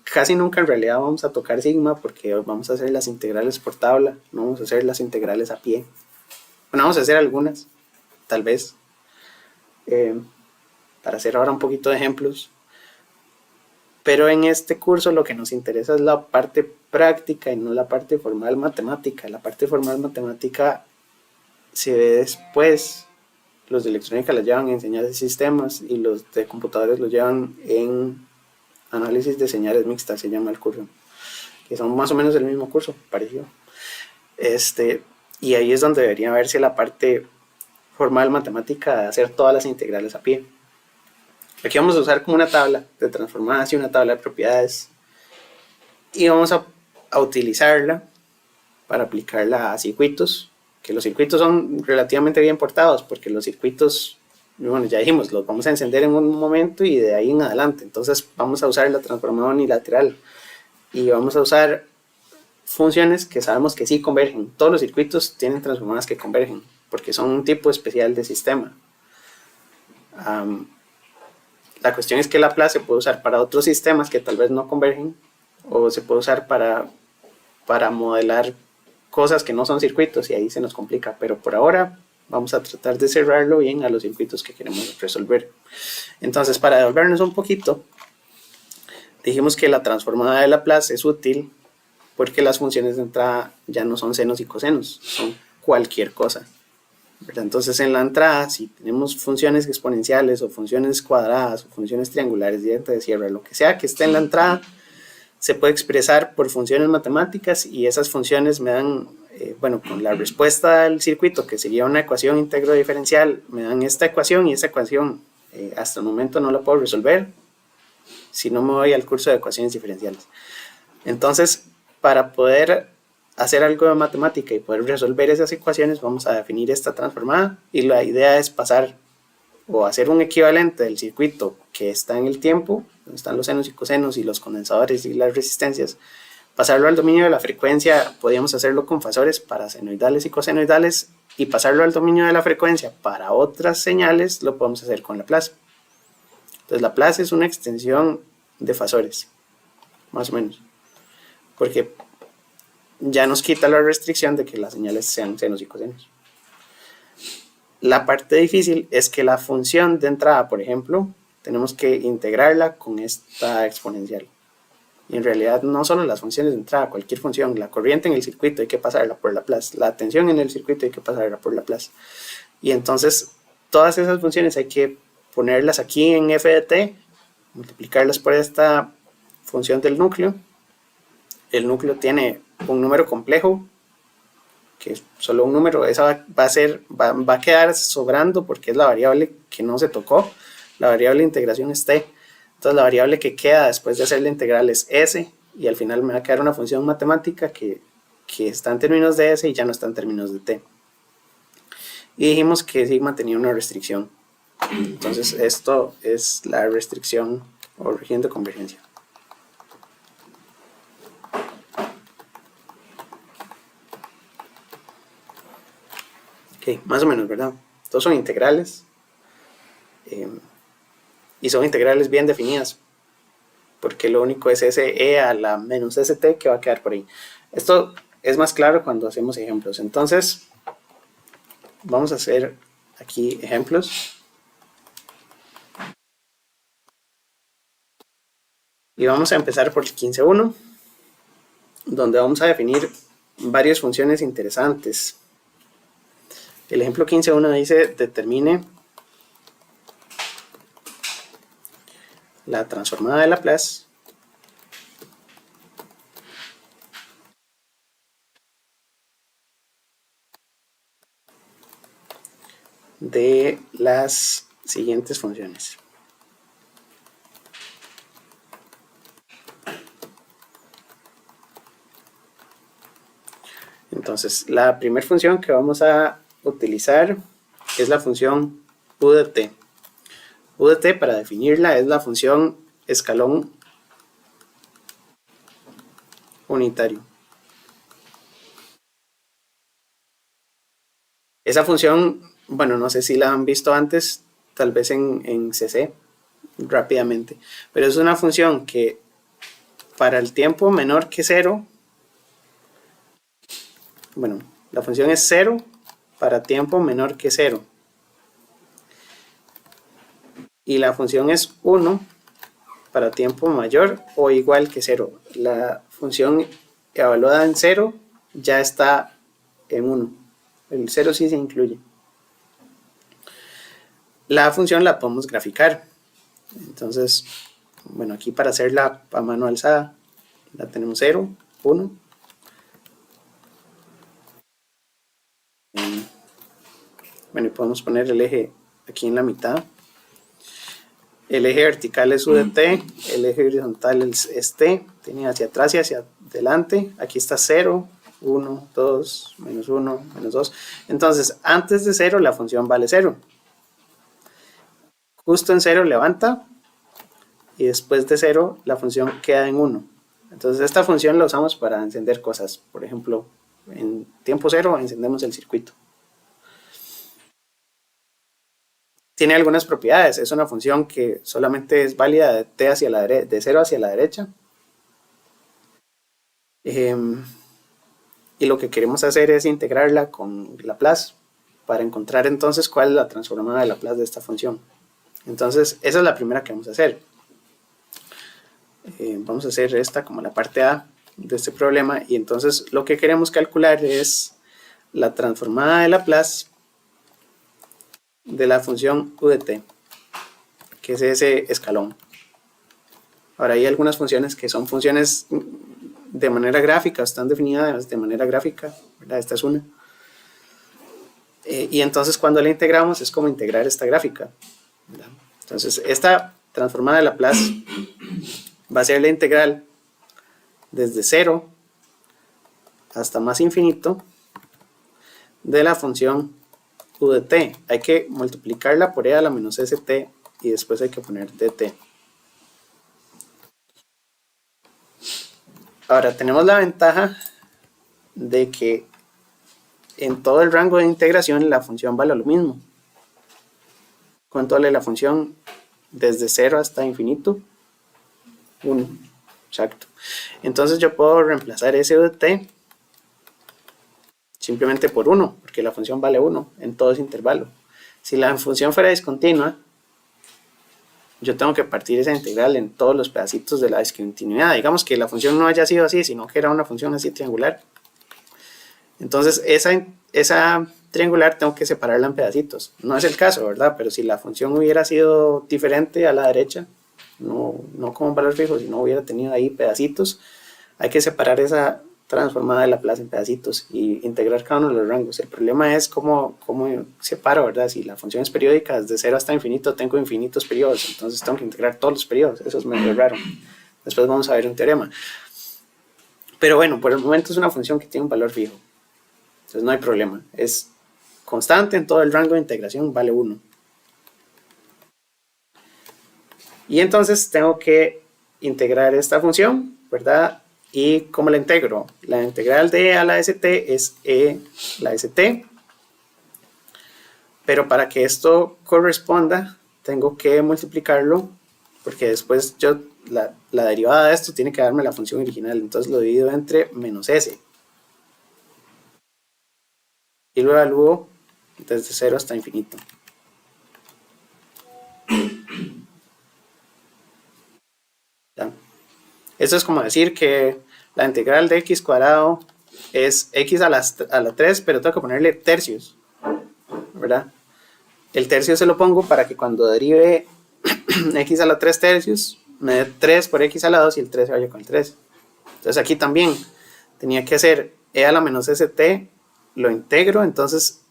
Casi nunca en realidad vamos a tocar sigma, porque vamos a hacer las integrales por tabla. No vamos a hacer las integrales a pie. Bueno, vamos a hacer algunas, tal vez. Para hacer ahora un poquito de ejemplos, pero en este curso lo que nos interesa es la parte práctica y no la parte formal matemática. La parte formal matemática se ve después, los de electrónica la llevan en señales de sistemas y los de computadores lo llevan en análisis de señales mixtas, se llama el curso, que son más o menos el mismo curso, parecido. Y ahí es donde debería verse la parte formal matemática de hacer todas las integrales a pie. Aquí vamos a usar como una tabla de transformadas y una tabla de propiedades y vamos a utilizarla para aplicarla a circuitos, que los circuitos son relativamente bien portados porque los circuitos, bueno, ya dijimos, los vamos a encender en un momento y de ahí en adelante. Entonces vamos a usar la transformada unilateral y vamos a usar funciones que sabemos que sí convergen. Todos los circuitos tienen transformadas que convergen porque son un tipo especial de sistema. La cuestión es que Laplace se puede usar para otros sistemas que tal vez no convergen, o se puede usar para modelar cosas que no son circuitos y ahí se nos complica, pero por ahora vamos a tratar de cerrarlo bien a los circuitos que queremos resolver. Entonces, para devolvernos un poquito, dijimos que la transformada de Laplace es útil porque las funciones de entrada ya no son senos y cosenos, son cualquier cosa. Entonces en la entrada, si tenemos funciones exponenciales o funciones cuadradas o funciones triangulares, dientes de sierra, lo que sea que esté en la entrada, se puede expresar por funciones matemáticas y esas funciones me dan, bueno, con la respuesta del circuito, que sería una ecuación íntegro diferencial, me dan esta ecuación y esa ecuación hasta el momento no la puedo resolver si no me voy al curso de ecuaciones diferenciales. Entonces, para poder hacer algo de matemática y poder resolver esas ecuaciones, vamos a definir esta transformada y la idea es pasar o hacer un equivalente del circuito que está en el tiempo, donde están los senos y cosenos y los condensadores y las resistencias, pasarlo al dominio de la frecuencia, podíamos hacerlo con fasores para senoidales y cosenoidales, y pasarlo al dominio de la frecuencia para otras señales, lo podemos hacer con Laplace. Entonces Laplace es una extensión de fasores, más o menos, porque ya nos quita la restricción de que las señales sean senos y cosenos. La parte difícil es que la función de entrada, por ejemplo, tenemos que integrarla con esta exponencial. Y en realidad no solo las funciones de entrada, cualquier función, la corriente en el circuito hay que pasarla por Laplace, la tensión en el circuito hay que pasarla por Laplace. Y entonces todas esas funciones hay que ponerlas aquí en f de t, multiplicarlas por esta función del núcleo. El núcleo tiene un número complejo, que es solo un número, esa va a quedar sobrando porque es la variable que no se tocó, la variable de integración es t. Entonces la variable que queda después de hacer la integral es s, y al final me va a quedar una función matemática que está en términos de s y ya no está en términos de t. Y dijimos que sigma tenía una restricción. Entonces esto es la restricción o región de convergencia. Ok, más o menos, ¿verdad? Todos son integrales. Y son integrales bien definidas, porque lo único es e a la menos st que va a quedar por ahí. Esto es más claro cuando hacemos ejemplos. Entonces vamos a hacer aquí ejemplos y vamos a empezar por el 15.1, donde vamos a definir varias funciones interesantes. El ejemplo 15.1 dice: determine la transformada de Laplace de las siguientes funciones. Entonces, la primera función que vamos a utilizar es la función u de t. U de t, para definirla, es la función escalón unitario. Esa función, bueno, no sé si la han visto antes, tal vez en CC, rápidamente, pero es una función que para el tiempo menor que 0, bueno, la función es 0 para tiempo menor que 0, y la función es 1 para tiempo mayor o igual que 0. La función evaluada en 0 ya está en 1. El 0 sí se incluye. La función la podemos graficar. Entonces, bueno, aquí para hacerla a mano alzada, la tenemos 0, 1. Bueno, y podemos poner el eje aquí en la mitad. El eje vertical es u de t, el eje horizontal es t, tiene hacia atrás y hacia adelante. Aquí está 0, 1, 2, menos 1, menos 2. Entonces, antes de 0 la función vale 0. Justo en 0 levanta, y después de 0 la función queda en 1. Entonces esta función la usamos para encender cosas. Por ejemplo, en tiempo 0 encendemos el circuito. Tiene algunas propiedades. Es una función que solamente es válida de t hacia la de 0 hacia la derecha. Y lo que queremos hacer es integrarla con Laplace para encontrar entonces cuál es la transformada de Laplace de esta función. Entonces esa es la primera que vamos a hacer. Vamos a hacer esta como la parte A de este problema, y entonces lo que queremos calcular es la transformada de Laplace de la función u de t, que es ese escalón. Ahora, hay algunas funciones que son funciones de manera gráfica, están definidas de manera gráfica, ¿verdad? Esta es una. Y entonces cuando la integramos es como integrar esta gráfica, ¿verdad? Entonces esta transformada de Laplace va a ser la integral desde 0 hasta más infinito de la función u de t. Hay que multiplicarla por e a la menos st y después hay que poner dt. Ahora tenemos la ventaja de que en todo el rango de integración la función vale lo mismo. ¿Cuánto vale la función desde 0 hasta infinito? 1. Exacto. Entonces yo puedo reemplazar ese de t simplemente por 1, porque la función vale 1 en todo ese intervalo. Si la función fuera discontinua, yo tengo que partir esa integral en todos los pedacitos de la discontinuidad. Digamos que la función no haya sido así, sino que era una función así triangular. Entonces esa triangular tengo que separarla en pedacitos. No es el caso, ¿verdad? Pero si la función hubiera sido diferente a la derecha, no como un valor fijo, si no hubiera tenido ahí pedacitos, hay que separar esa transformada de Laplace en pedacitos y integrar cada uno de los rangos. El problema es cómo separo, ¿verdad? Si la función es periódica, desde 0 hasta infinito tengo infinitos periodos, entonces tengo que integrar todos los periodos. Eso es medio raro. Después vamos a ver un teorema. Pero bueno, por el momento es una función que tiene un valor fijo. Entonces no hay problema. Es constante en todo el rango de integración, vale 1. Y entonces tengo que integrar esta función, ¿verdad? ¿Y cómo la integro? La integral de e a la st es e la st. Pero para que esto corresponda, tengo que multiplicarlo, porque después la derivada de esto tiene que darme la función original. Entonces lo divido entre menos s. Y lo evalúo desde 0 hasta infinito. ¿Ya? Esto es como decir que la integral de x cuadrado es x a la 3, pero tengo que ponerle tercios, ¿verdad? El tercio se lo pongo para que cuando derive x a la 3 tercios, me dé 3 por x a la 2 y el 3 se vaya con el 3. Entonces aquí también tenía que hacer e a la menos st, lo integro, entonces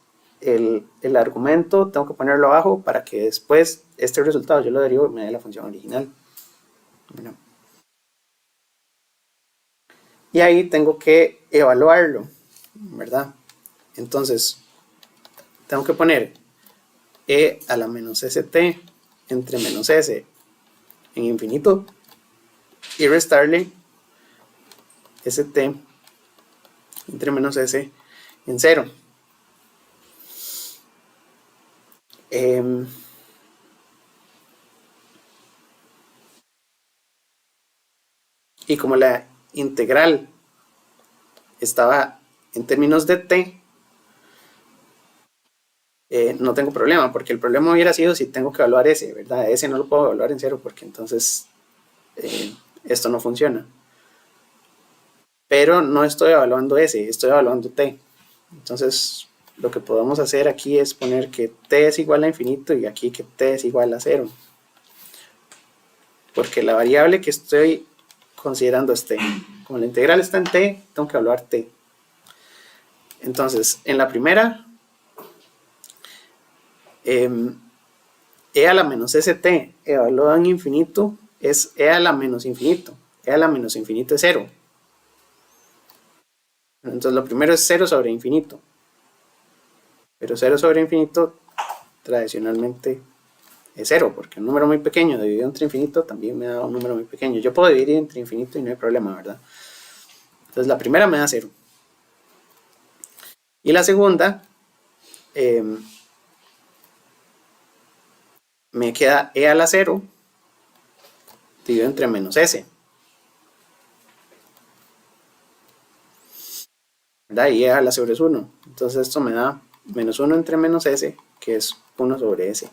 el argumento tengo que ponerlo abajo para que después este resultado yo lo derivo y me dé la función original. Bueno. Y ahí tengo que evaluarlo, ¿verdad? Entonces tengo que poner e a la menos st entre menos s en infinito y restarle st entre menos s en 0. Y como la integral estaba en términos de t, no tengo problema, porque el problema hubiera sido si tengo que evaluar s, ¿verdad? S no lo puedo evaluar en 0 porque entonces esto no funciona. Pero no estoy evaluando s, estoy evaluando t. Entonces lo que podemos hacer aquí es poner que t es igual a infinito y aquí que t es igual a 0. Porque la variable que estoy considerando es t. Como la integral está en t, tengo que evaluar t. Entonces, en la primera, e a la menos st evaluado en infinito es e a la menos infinito. E a la menos infinito es 0. Entonces lo primero es 0 sobre infinito. Pero 0 sobre infinito tradicionalmente es 0, porque un número muy pequeño dividido entre infinito también me da un número muy pequeño. Yo puedo dividir entre infinito y no hay problema, ¿verdad? Entonces la primera me da 0. Y la segunda, me queda e a la 0 dividido entre menos s. ¿Verdad? Y e a la 0 es 1. Entonces esto me da menos 1 entre menos s, que es 1 sobre s.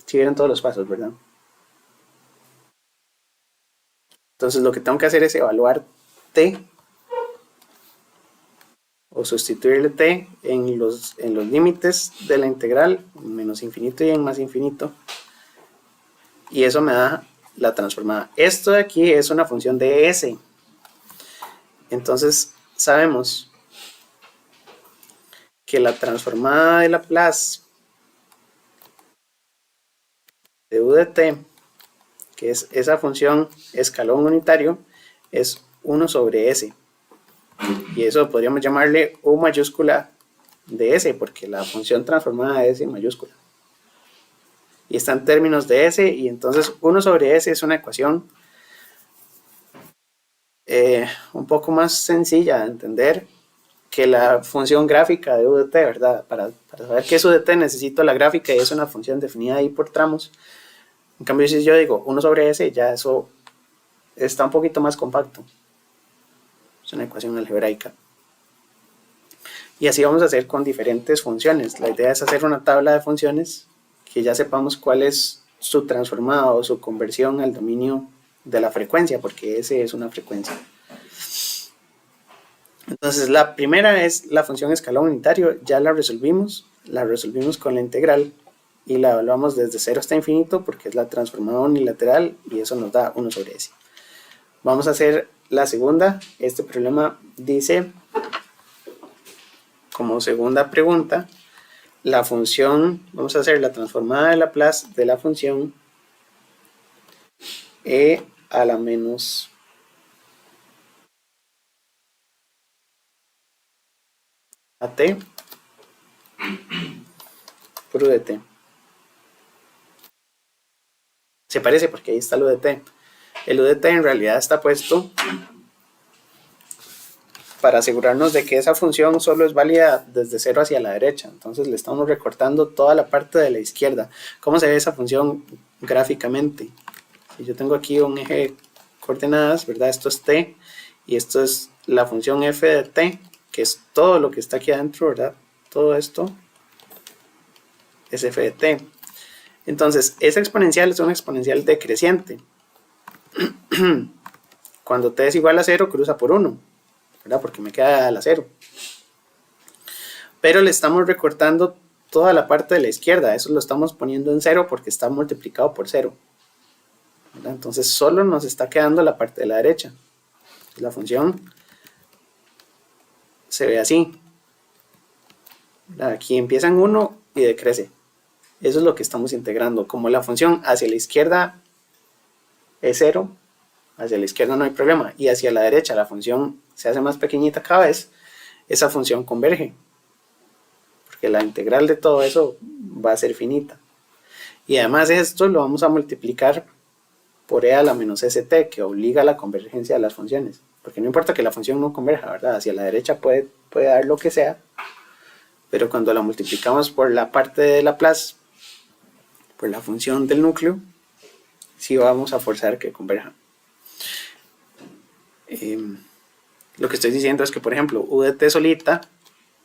Si vieron todos los pasos, ¿verdad? Entonces lo que tengo que hacer es evaluar t o sustituirle t en los límites de la integral, en menos infinito y en más infinito, y eso me da la transformada. Esto de aquí es una función de s. Entonces sabemos que la transformada de Laplace de u de t, que es esa función escalón unitario, es 1 sobre s. Y eso podríamos llamarle u mayúscula de s, porque la función transformada es en mayúscula. y está en términos de S, y entonces 1 sobre S es una ecuación un poco más sencilla de entender que la función gráfica de UDT, ¿verdad? Para saber qué es UDT necesito la gráfica y es una función definida ahí por tramos. En cambio, si yo digo 1 sobre S, ya eso está un poquito más compacto. Es una ecuación algebraica. Y así vamos a hacer con diferentes funciones. La idea es hacer una tabla de funciones que ya sepamos cuál es su transformada o su conversión al dominio de la frecuencia, porque S es una frecuencia. Entonces la primera es la función escalón unitario, ya la resolvimos con la integral y la evaluamos desde 0 hasta infinito porque es la transformada unilateral y eso nos da 1 sobre S. Vamos a hacer la segunda. Este problema dice, como segunda pregunta, la función, vamos a hacer la transformada de Laplace de la función e a la menos at por UDT. Se parece porque ahí está el UDT. El UDT en realidad está puesto para asegurarnos de que esa función solo es válida desde 0 hacia la derecha. Entonces le estamos recortando toda la parte de la izquierda. ¿Cómo se ve esa función gráficamente? Si yo tengo aquí un eje de coordenadas, ¿verdad? Esto es t y esto es la función f de t, que es todo lo que está aquí adentro, ¿verdad? Todo esto es f de t. Entonces, esa exponencial es una exponencial decreciente. Cuando t es igual a 0, cruza por 1, ¿verdad? Porque me queda a la 0. Pero le estamos recortando toda la parte de la izquierda. Eso lo estamos poniendo en 0 porque está multiplicado por 0. ¿Verdad? Entonces, solo nos está quedando la parte de la derecha. La función se ve así. ¿Verdad? Aquí empieza en 1 y decrece. Eso es lo que estamos integrando. Como la función hacia la izquierda es 0, hacia la izquierda no hay problema, y hacia la derecha la función se hace más pequeñita cada vez, esa función converge, porque la integral de todo eso va a ser finita. Y además esto lo vamos a multiplicar por e a la menos st, que obliga a la convergencia de las funciones, porque no importa que la función no converja, ¿verdad? Hacia la derecha puede dar lo que sea, pero cuando la multiplicamos por la parte de Laplace, por la función del núcleo, sí vamos a forzar que converjan. Lo que estoy diciendo es que, por ejemplo, UDT solita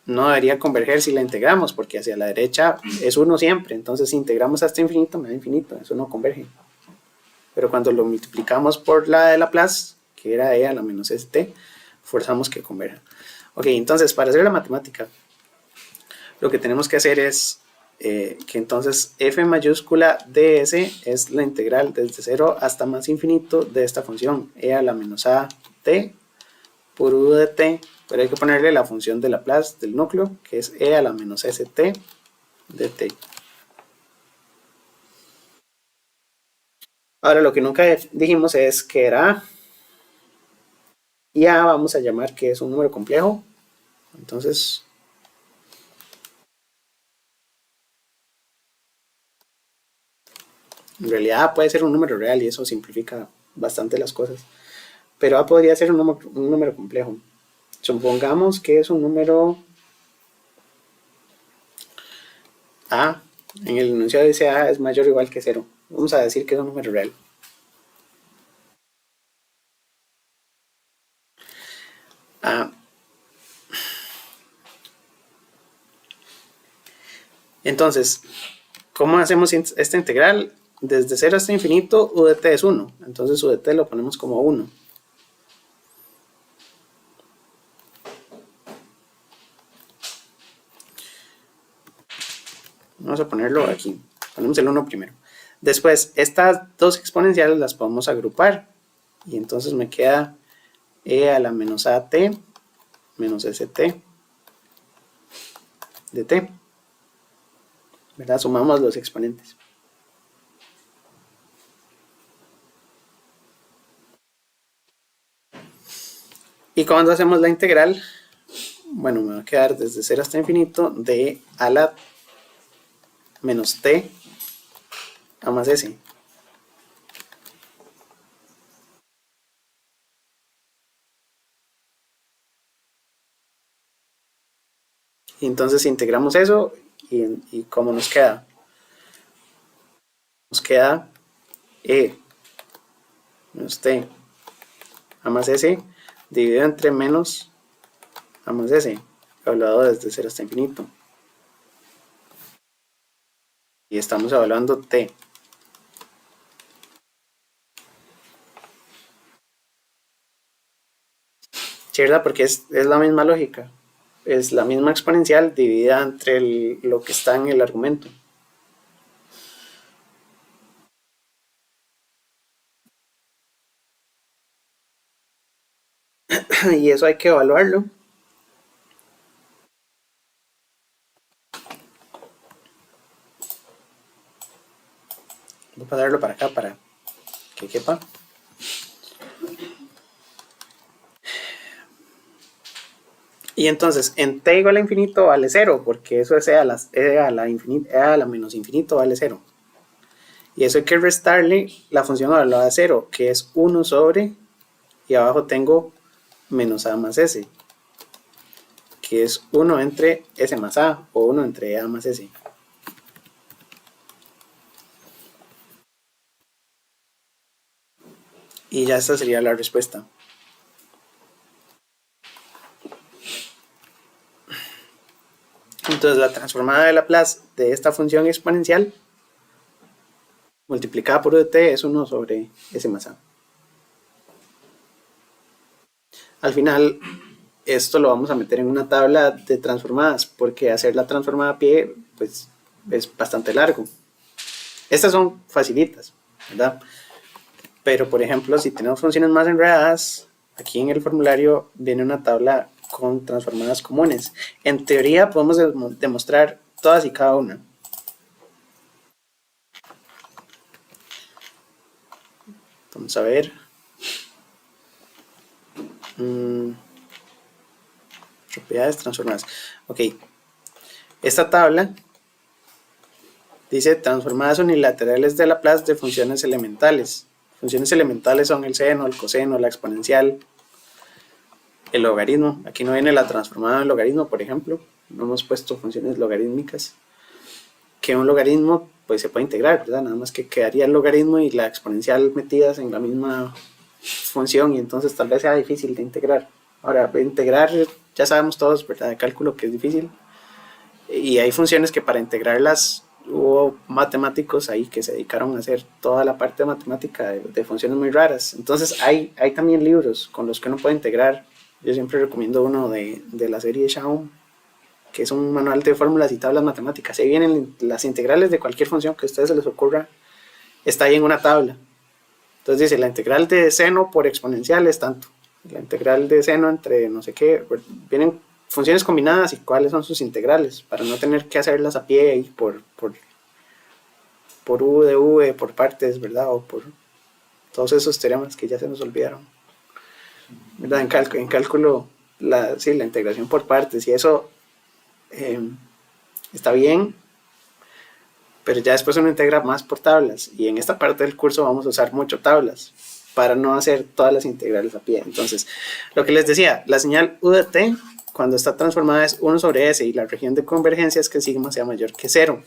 no debería converger si la integramos, porque hacia la derecha es 1 siempre, entonces si integramos hasta infinito, me da infinito, eso no converge. Pero cuando lo multiplicamos por la de Laplace, que era e a la menos st, forzamos que converja. Ok, entonces para hacer la matemática, lo que tenemos que hacer es que entonces f mayúscula ds es la integral desde 0 hasta más infinito de esta función e a la menos a t por u de t, pero hay que ponerle la función de Laplace del núcleo, que es e a la menos st de t. Ahora lo que nunca dijimos es que era a, y a vamos a llamar que es un número complejo, entonces en realidad A puede ser un número real y eso simplifica bastante las cosas, pero A podría ser un número complejo. Supongamos que es un número A, en el enunciado dice A es mayor o igual que 0. Vamos a decir que es un número real. A. Entonces, ¿cómo hacemos esta integral? Desde 0 hasta infinito, u de t es 1. Entonces u de t lo ponemos como 1. Vamos a ponerlo aquí. Ponemos el 1 primero. Después, estas dos exponenciales las podemos agrupar. Y entonces me queda e a la menos at menos st de t. ¿Verdad? Sumamos los exponentes. Y cuando hacemos la integral, bueno, me va a quedar desde 0 hasta infinito de a la menos t A más S. Y entonces integramos eso y ¿cómo nos queda? Nos queda E menos T A más S dividido entre menos A más S, evaluado desde 0 hasta infinito. Y estamos evaluando T. ¿Cierto? Porque es la misma lógica. Es la misma exponencial dividida entre lo que está en el argumento. Y eso hay que evaluarlo. Voy a pasarlo para acá para que quepa. Y entonces en t igual a infinito vale 0, porque eso es e a la menos infinito vale 0. Y eso hay que restarle la función evaluada a 0, que es 1 sobre, y abajo tengo menos a más s, que es 1 entre s más a, o 1 entre a más s. Y ya esta sería la respuesta. Entonces la transformada de Laplace de esta función exponencial multiplicada por ut es 1 sobre s más a. Al final esto lo vamos a meter en una tabla de transformadas, porque hacer la transformada a pie pues es bastante largo. Estas son facilitas, ¿verdad? Pero por ejemplo, si tenemos funciones más enredadas, aquí en el formulario viene una tabla con transformadas comunes. En teoría podemos demostrar todas y cada una. Vamos a ver. Propiedades transformadas. Ok. Esta tabla dice transformadas unilaterales de Laplace de funciones elementales. Funciones elementales son el seno, el coseno, la exponencial, el logaritmo. Aquí no viene la transformada en logaritmo, por ejemplo. No hemos puesto funciones logarítmicas. Que un logaritmo pues se puede integrar, ¿verdad? Nada más que quedaría el logaritmo y la exponencial metidas en la misma función y entonces tal vez sea difícil de integrar. Ahora, integrar ya sabemos todos, ¿verdad? De cálculo que es difícil. Y hay funciones que para integrarlas hubo matemáticos ahí que se dedicaron a hacer toda la parte matemática de funciones muy raras. Entonces hay también libros con los que uno puede integrar. Yo siempre recomiendo uno de la serie Shaum, que es un manual de fórmulas y tablas matemáticas. Ahí vienen las integrales de cualquier función que a ustedes se les ocurra. Está ahí en una tabla. Entonces dice, la integral de seno por exponencial es tanto. La integral de seno entre no sé qué. Vienen funciones combinadas y cuáles son sus integrales, para no tener que hacerlas a pie y por u de v, por partes, ¿verdad? O por todos esos teoremas que ya se nos olvidaron. ¿Verdad? En cálculo, la integración por partes y eso está bien, pero ya después uno integra más por tablas y en esta parte del curso vamos a usar mucho tablas para no hacer todas las integrales a pie. Entonces, lo que les decía, la señal u de t cuando está transformada es 1 sobre s y la región de convergencia es que sigma sea mayor que 0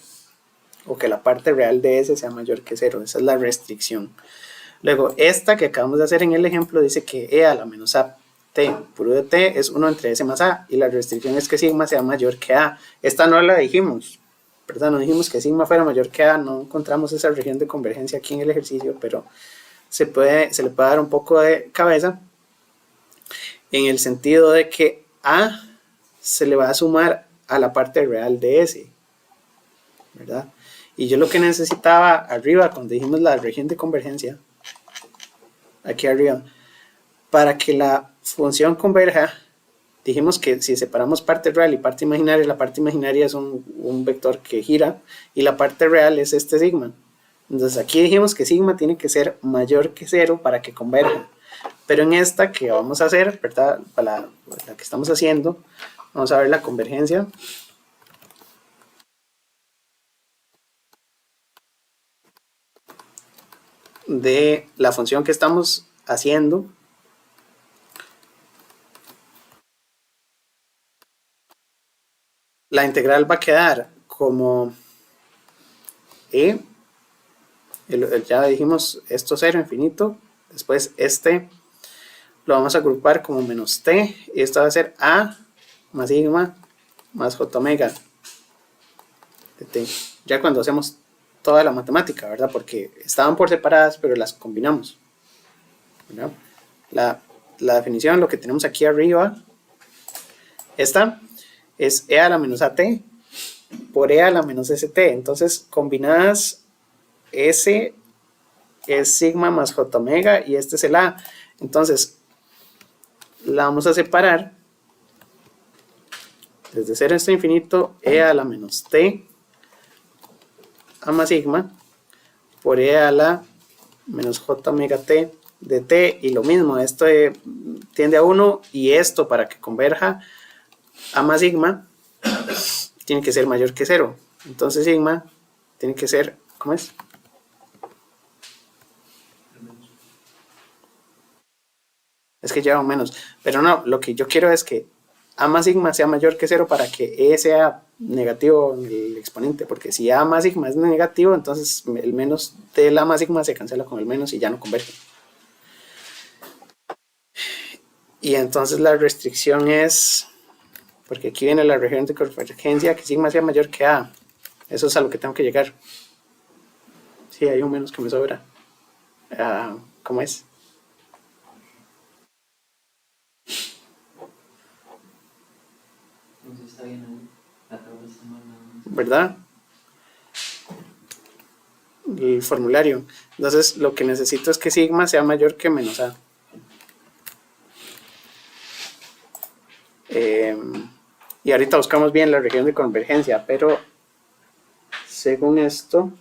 o que la parte real de s sea mayor que 0. Esa es la restricción. Luego, esta que acabamos de hacer en el ejemplo dice que e a la menos a t por u de t es 1 entre s más a y la restricción es que sigma sea mayor que a. Esta no la dijimos, ¿verdad? No dijimos que sigma fuera mayor que a, no encontramos esa región de convergencia aquí en el ejercicio, pero se le puede dar un poco de cabeza en el sentido de que a se le va a sumar a la parte real de s, ¿verdad? Y yo lo que necesitaba arriba, cuando dijimos la región de convergencia, aquí arriba, para que la función converja, dijimos que si separamos parte real y parte imaginaria, la parte imaginaria es un vector que gira y la parte real es este sigma. Entonces aquí dijimos que sigma tiene que ser mayor que 0 para que converja. Pero en esta que vamos a hacer, ¿verdad? Para la que estamos haciendo, vamos a ver la convergencia. de la función que estamos haciendo, la integral va a quedar como e, ya dijimos esto 0 infinito, después este lo vamos a agrupar como menos t, y esto va a ser a más sigma más j omega de t, ya cuando hacemos toda la matemática, ¿verdad? Porque estaban por separadas, pero las combinamos, ¿verdad? La definición, lo que tenemos aquí arriba, esta es e a la menos at por e a la menos st, entonces combinadas S es sigma más j omega y este es el a, entonces la vamos a separar desde 0 hasta infinito, e a la menos t a más sigma por e a la menos j omega t de t, y lo mismo, esto tiende a 1 y esto para que converja a más sigma tiene que ser mayor que 0, entonces sigma tiene que ser, ¿cómo es? Es que lleva un menos, pero no, lo que yo quiero es que a más sigma sea mayor que 0 para que e sea negativo en el exponente, porque si a más sigma es negativo, entonces el menos de la más sigma se cancela con el menos y ya no converge. Y entonces la restricción es, porque aquí viene la región de convergencia, que sigma sea mayor que a, eso es a lo que tengo que llegar. Sí, hay un menos que me sobra. ¿Cómo es? Está bien ahí, la tabla está mal, ¿verdad? El formulario. Entonces lo que necesito es que sigma sea mayor que menos a. Y ahorita buscamos bien la región de convergencia, pero según esto,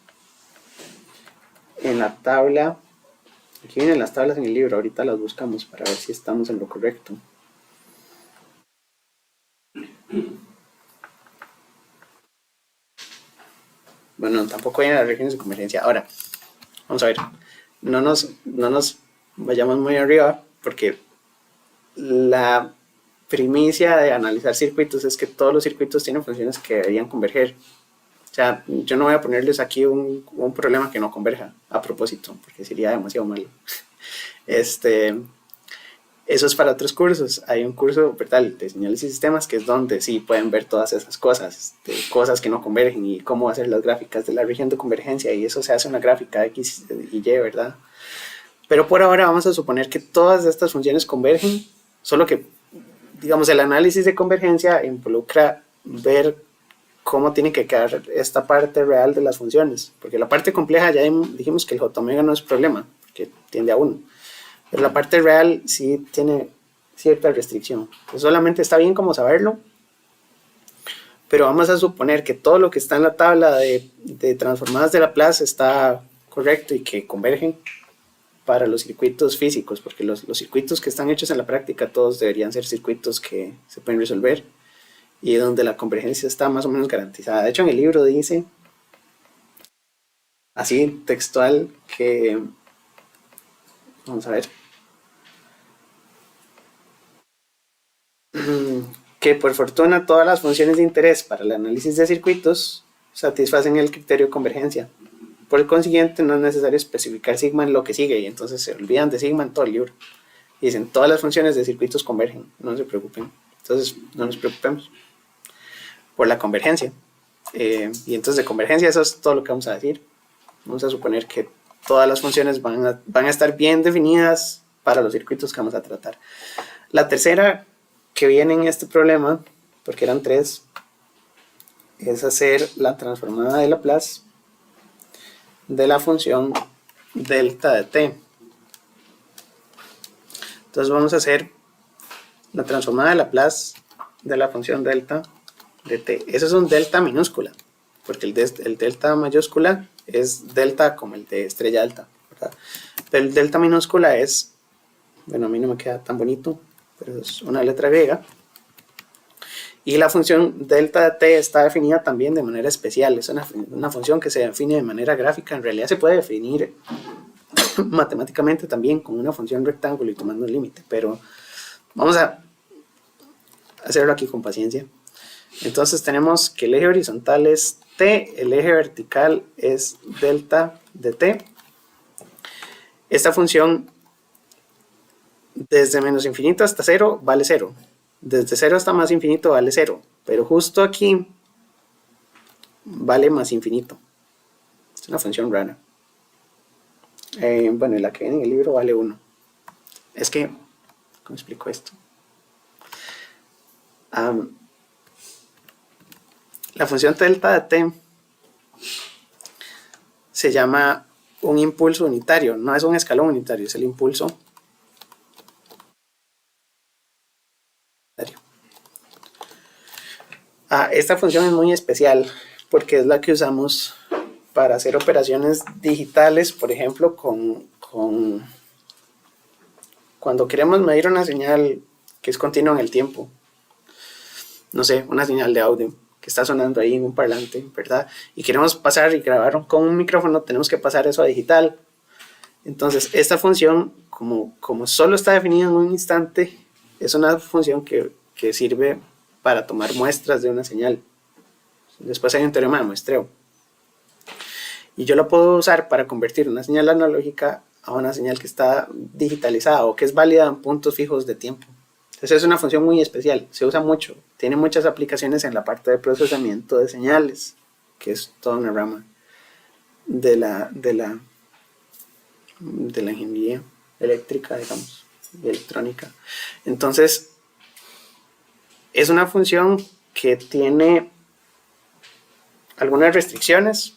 en la tabla, aquí vienen las tablas en el libro, ahorita las buscamos para ver si estamos en lo correcto. Bueno, tampoco vienen las regiones de convergencia. Ahora, vamos a ver, no nos vayamos muy arriba, porque la primicia de analizar circuitos es que todos los circuitos tienen funciones que deberían converger. O sea, yo no voy a ponerles aquí un problema que no converja a propósito, porque sería demasiado malo. Eso es para otros cursos. Hay un curso, ¿verdad?, de señales y sistemas, que es donde sí pueden ver todas esas cosas, cosas que no convergen y cómo hacer las gráficas de la región de convergencia, y eso se hace una gráfica X y Y, ¿verdad? Pero por ahora vamos a suponer que todas estas funciones convergen, solo que, digamos, el análisis de convergencia involucra ver cómo tiene que quedar esta parte real de las funciones, porque la parte compleja ya dijimos que el j omega no es problema, que tiende a 1, pero la parte real sí tiene cierta restricción. Pues solamente está bien como saberlo, pero vamos a suponer que todo lo que está en la tabla de transformadas de Laplace está correcto y que convergen para los circuitos físicos, porque los circuitos que están hechos en la práctica todos deberían ser circuitos que se pueden resolver y donde la convergencia está más o menos garantizada. De hecho, en el libro dice, así textual, que, vamos a ver, que por fortuna todas las funciones de interés para el análisis de circuitos satisfacen el criterio de convergencia. Por el consiguiente, no es necesario especificar sigma en lo que sigue, y entonces se olvidan de sigma en todo el libro. Y dicen, todas las funciones de circuitos convergen, no se preocupen. Entonces, no nos preocupemos por la convergencia. Y entonces de convergencia eso es todo lo que vamos a decir. Vamos a suponer que todas las funciones van a estar bien definidas para los circuitos que vamos a tratar. La tercera que viene en este problema, porque eran 3, es hacer la transformada de Laplace de la función delta de t. Entonces vamos a hacer la transformada de Laplace de la función delta de t. Eso es un delta minúscula, porque el delta mayúscula es delta como el de estrella alta, ¿verdad? Pero el delta minúscula es, bueno, a mí no me queda tan bonito, pero es una letra griega. Y la función delta de t está definida también de manera especial. Es una función que se define de manera gráfica. En realidad se puede definir matemáticamente también con una función rectángulo y tomando un límite, pero vamos a hacerlo aquí con paciencia. Entonces tenemos que el eje horizontal es t, el eje vertical es delta de t. Esta función desde menos infinito hasta 0 vale 0. Desde 0 hasta más infinito vale 0. Pero justo aquí vale más infinito. Es una función rara. Bueno, y la que viene en el libro vale 1. Es que, ¿cómo explico esto? La función delta de t se llama un impulso unitario, no es un escalón unitario, es el impulso unitario. Esta función es muy especial porque es la que usamos para hacer operaciones digitales, por ejemplo, cuando queremos medir una señal que es continua en el tiempo. No sé, una señal de audio que está sonando ahí en un parlante, ¿verdad? Y queremos pasar y grabar con un micrófono, tenemos que pasar eso a digital. Entonces, esta función, como solo está definida en un instante, es una función que sirve para tomar muestras de una señal. Después hay un teorema de muestreo. Y yo lo puedo usar para convertir una señal analógica a una señal que está digitalizada o que es válida en puntos fijos de tiempo. Entonces es una función muy especial, se usa mucho, tiene muchas aplicaciones en la parte de procesamiento de señales, que es toda una rama de la ingeniería eléctrica, digamos, y electrónica. Entonces es una función que tiene algunas restricciones.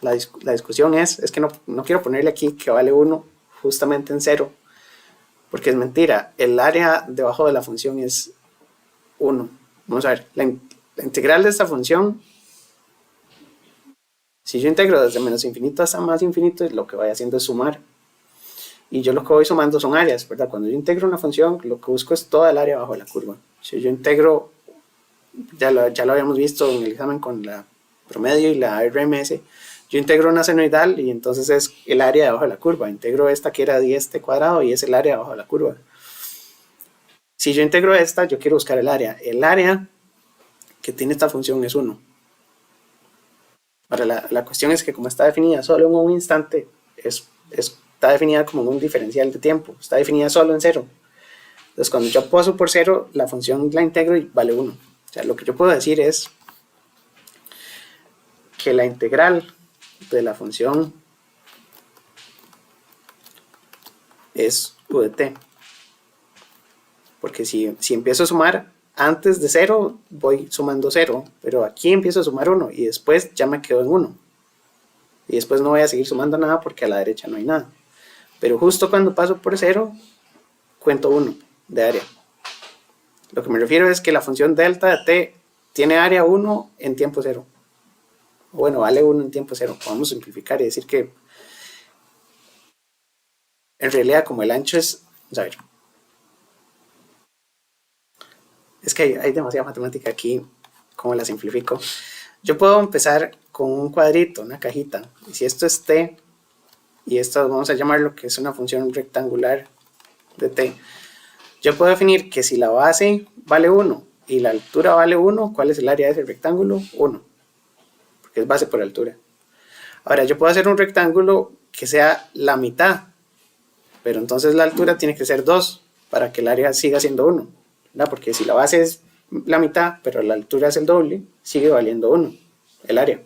La discusión es que no quiero ponerle aquí que vale 1 justamente en 0, porque es mentira, el área debajo de la función es 1. Vamos a ver, la integral de esta función, si yo integro desde menos infinito hasta más infinito, lo que voy haciendo es sumar. Y yo lo que voy sumando son áreas, ¿verdad? Cuando yo integro una función, lo que busco es toda el área bajo la curva. Si yo integro, ya lo habíamos visto en el examen con la promedio y la RMS, yo integro una senoidal y entonces es el área debajo de la curva. Integro esta que era 10t cuadrado y es el área debajo de la curva. Si yo integro esta, yo quiero buscar el área. El área que tiene esta función es 1. Ahora, la cuestión es que como está definida solo en un instante, está definida como un diferencial de tiempo. Está definida solo en 0. Entonces, cuando yo paso por 0, la función la integro y vale 1. O sea, lo que yo puedo decir es que la integral de la función es u de t, porque si empiezo a sumar antes de 0 voy sumando 0, pero aquí empiezo a sumar 1 y después ya me quedo en 1 y después no voy a seguir sumando nada porque a la derecha no hay nada, pero justo cuando paso por 0 cuento 1 de área. Lo que me refiero es que la función delta de t tiene área 1 en tiempo 0. Bueno, vale 1 en tiempo 0. Podemos simplificar y decir que en realidad como el ancho es, vamos a ver, es que hay demasiada matemática aquí, ¿cómo la simplifico? Yo puedo empezar con un cuadrito, una cajita, y si esto es t, y esto vamos a llamarlo que es una función rectangular de t, yo puedo definir que si la base vale 1 y la altura vale 1, ¿cuál es el área de ese rectángulo? 1, porque es base por altura. Ahora yo puedo hacer un rectángulo que sea la mitad, pero entonces la altura tiene que ser 2 para que el área siga siendo 1, ¿verdad? Porque si la base es la mitad, pero la altura es el doble, sigue valiendo 1 el área.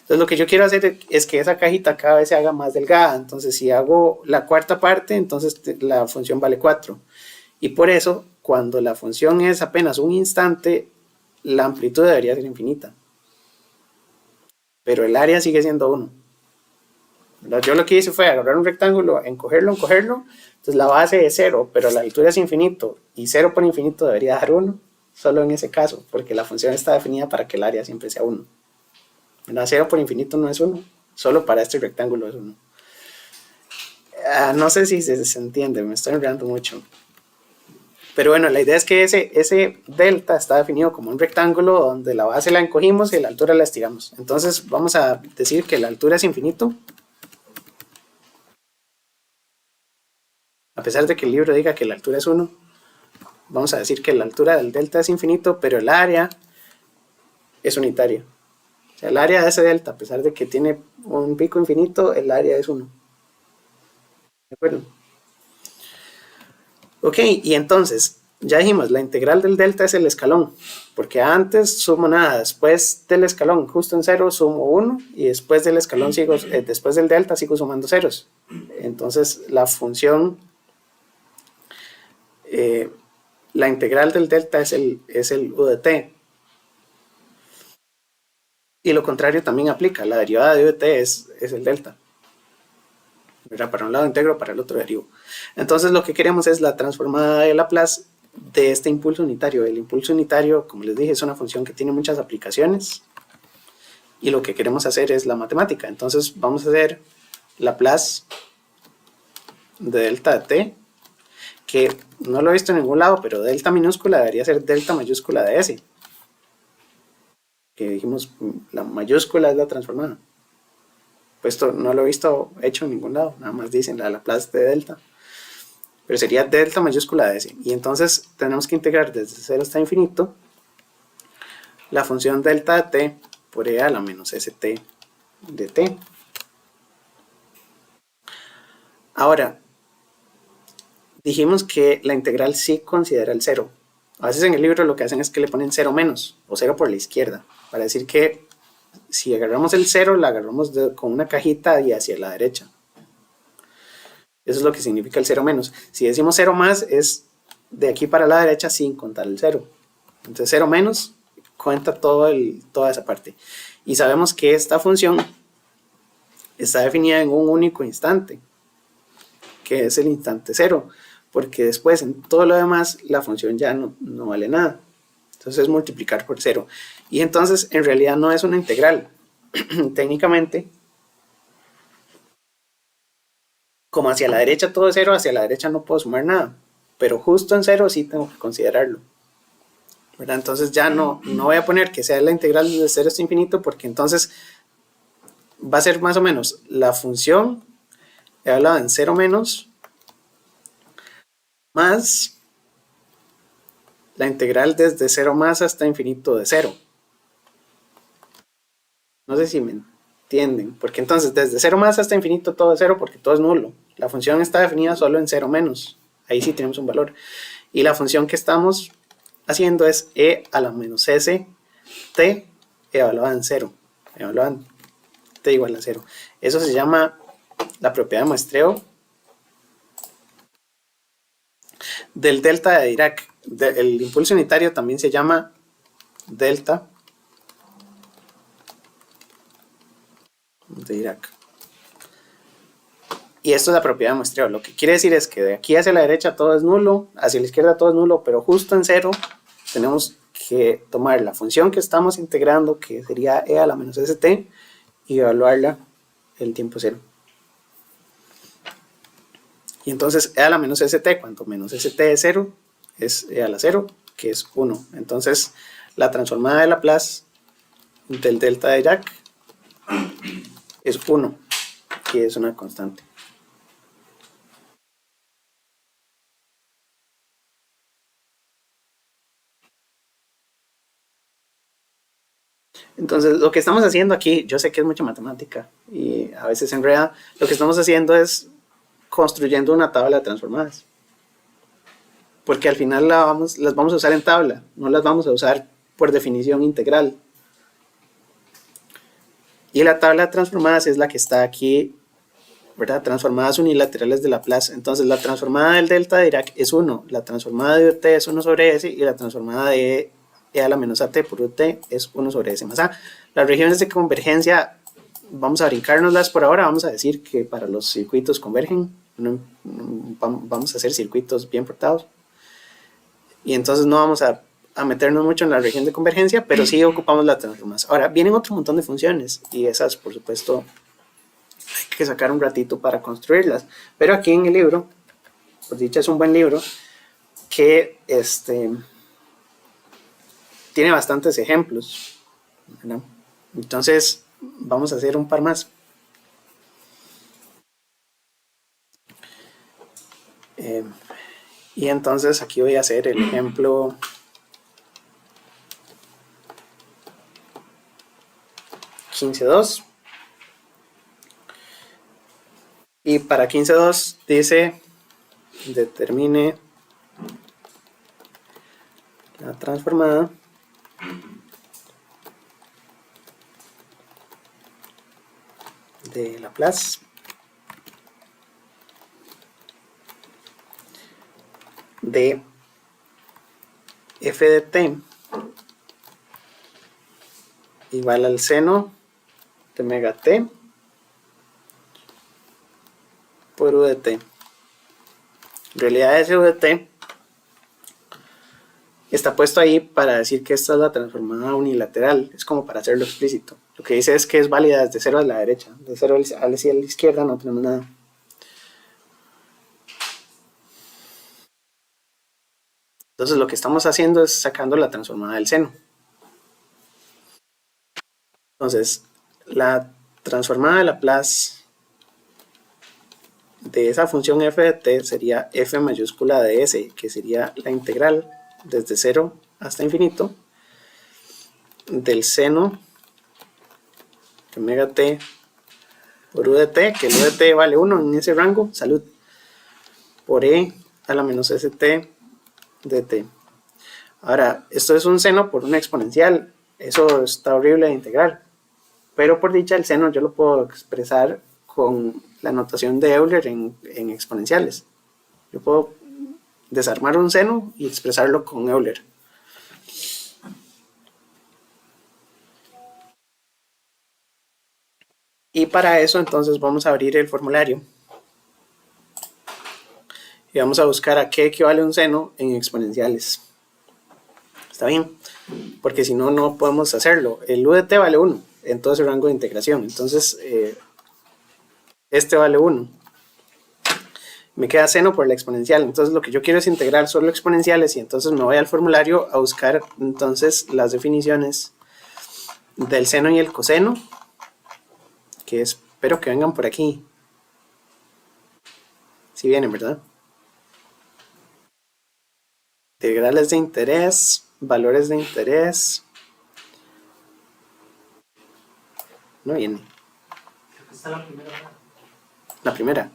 Entonces lo que yo quiero hacer es que esa cajita cada vez se haga más delgada. Entonces si hago la cuarta parte, entonces la función vale 4. Y por eso, cuando la función es apenas un instante, la amplitud debería ser infinita. Pero el área sigue siendo 1. Yo lo que hice fue agarrar un rectángulo, encogerlo. Entonces la base es 0, pero la altura es infinito. Y 0 por infinito debería dar 1, solo en ese caso, porque la función está definida para que el área siempre sea 1. 0 por infinito no es 1, solo para este rectángulo es 1. No sé si se entiende, me estoy enredando mucho. Pero bueno, la idea es que ese delta está definido como un rectángulo donde la base la encogimos y la altura la estiramos. Entonces vamos a decir que la altura es infinito. pesar de que el libro diga que la altura es 1, vamos a decir que la altura del delta es infinito, pero el área es unitaria. O sea, el área de ese delta, a pesar de que tiene un pico infinito, el área es 1. ¿De acuerdo? Ok, y entonces, ya dijimos, la integral del delta es el escalón, porque antes sumo nada, después del escalón, justo en 0, sumo 1, y después del escalón después del delta sigo sumando ceros. Entonces, la función, la integral del delta es el u de t. Y lo contrario también aplica, la derivada de u de t es el delta. Para un lado integro, para el otro derivo. Entonces lo que queremos es la transformada de Laplace de este impulso unitario. El impulso unitario, como les dije, es una función que tiene muchas aplicaciones y lo que queremos hacer es la matemática. Entonces vamos a hacer Laplace de delta de t, que no lo he visto en ningún lado, pero delta minúscula debería ser delta mayúscula de s, que dijimos la mayúscula es la transformada. Pues esto no lo he visto hecho en ningún lado, nada más dicen la Laplace de delta, pero sería delta mayúscula de s, y entonces tenemos que integrar desde 0 hasta infinito la función delta de t por e a la menos st de t. Ahora, dijimos que la integral sí considera el 0. A veces en el libro lo que hacen es que le ponen 0 menos, o 0 por la izquierda, para decir que si agarramos el 0, la agarramos con una cajita y hacia la derecha. Eso es lo que significa el 0 menos. Si decimos 0 más, es de aquí para la derecha sin contar el 0. Entonces 0 menos cuenta toda esa parte. Y sabemos que esta función está definida en un único instante, que es el instante 0, porque después en todo lo demás la función ya no vale nada. Entonces es multiplicar por 0. Y entonces en realidad no es una integral. Técnicamente, como hacia la derecha todo es 0, hacia la derecha no puedo sumar nada. Pero justo en 0 sí tengo que considerarlo. ¿Verdad? Entonces ya no voy a poner que sea la integral de 0 hasta infinito, porque entonces va a ser más o menos la función, he hablado en 0 menos, más la integral desde 0 más hasta infinito de 0. No sé si me entienden, porque entonces desde 0 más hasta infinito todo es 0 porque todo es nulo. La función está definida solo en 0 menos, ahí sí tenemos un valor. Y la función que estamos haciendo es e a la menos s t evaluada en 0, evaluada en t igual a 0. Eso se llama la propiedad de muestreo del delta de Dirac. El impulso unitario también se llama delta de Dirac. Y esto es la propiedad de muestreo. Lo que quiere decir es que de aquí hacia la derecha todo es nulo, hacia la izquierda todo es nulo, pero justo en 0 tenemos que tomar la función que estamos integrando, que sería e a la menos st, y evaluarla el tiempo 0. Y entonces e a la menos st, cuanto menos st es 0, es e a la 0, que es 1. Entonces la transformada de Laplace del delta de Dirac es 1, que es una constante. Entonces, lo que estamos haciendo aquí, yo sé que es mucha matemática y a veces se enreda, lo que estamos haciendo es construyendo una tabla de transformadas. Porque al final las vamos a usar en tabla, no las vamos a usar por definición integral. Y la tabla de transformadas es la que está aquí, ¿verdad? Transformadas unilaterales de Laplace. Entonces, la transformada del delta de Dirac es 1, la transformada de ut es 1 sobre s y la transformada de e a la menos at por ut es 1 sobre s más a. Las regiones de convergencia, vamos a brincárnoslas por ahora, vamos a decir que para los circuitos convergen, vamos a hacer circuitos bien portados. Y entonces no vamos a meternos mucho en la región de convergencia, pero sí ocupamos la transformación. Ahora, vienen otro montón de funciones y esas, por supuesto, hay que sacar un ratito para construirlas. Pero aquí en el libro, por dicha es un buen libro, que tiene bastantes ejemplos, ¿verdad? Entonces vamos a hacer un par más. Y entonces aquí voy a hacer el ejemplo 15.2. Y para 15.2 dice determine la transformada de Laplace de f de t igual al seno de omega t por u de t. En realidad ese u de t está puesto ahí para decir que esta es la transformada unilateral, es como para hacerlo explícito. Lo que dice es que es válida desde 0 a la derecha, de 0 a la izquierda no tenemos nada. Entonces lo que estamos haciendo es sacando la transformada del seno. Entonces la transformada de Laplace de esa función f de t sería f mayúscula de s, que sería la integral desde 0 hasta infinito del seno de omega t por u de t, que el u de t vale 1 en ese rango, salud, por e a la menos st de t. Ahora, esto es un seno por una exponencial, eso está horrible de integrar, pero por dicha el seno yo lo puedo expresar con la notación de Euler en exponenciales. Yo puedo desarmar un seno y expresarlo con Euler. Y para eso entonces vamos a abrir el formulario y vamos a buscar a qué equivale un seno en exponenciales. ¿Está bien? Porque si no, no podemos hacerlo. El u de t vale 1 en todo ese rango de integración. Entonces, este vale 1. Me queda seno por la exponencial. Entonces, lo que yo quiero es integrar solo exponenciales y entonces me voy al formulario a buscar entonces las definiciones del seno y el coseno, que espero que vengan por aquí. Si vienen, ¿verdad? Integrales de interés, valores de interés. No viene. Creo que está la primera. La primera.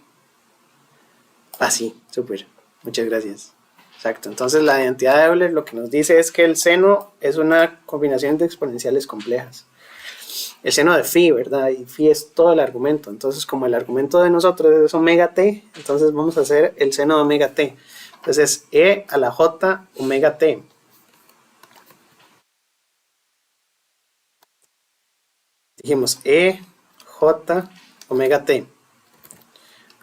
Ah, sí, súper. Muchas gracias. Exacto. Entonces la identidad de Euler lo que nos dice es que el seno es una combinación de exponenciales complejas. El seno de phi, ¿verdad? Y phi es todo el argumento. Entonces, como el argumento de nosotros es omega t, entonces vamos a hacer el seno de omega t. Entonces, e a la j omega t. Dijimos e j omega t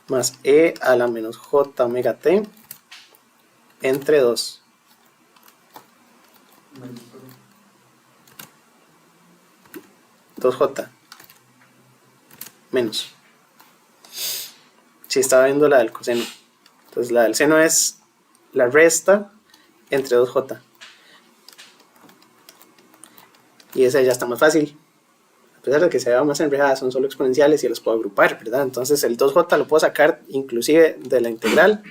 más e a la menos j omega t entre 2. Menos por 2j menos. Si estaba viendo la del coseno. Entonces la del seno es la resta entre 2j. Y esa ya está más fácil. A pesar de que se vea más enredada, son solo exponenciales y los puedo agrupar, ¿verdad? Entonces el 2j lo puedo sacar inclusive de la integral.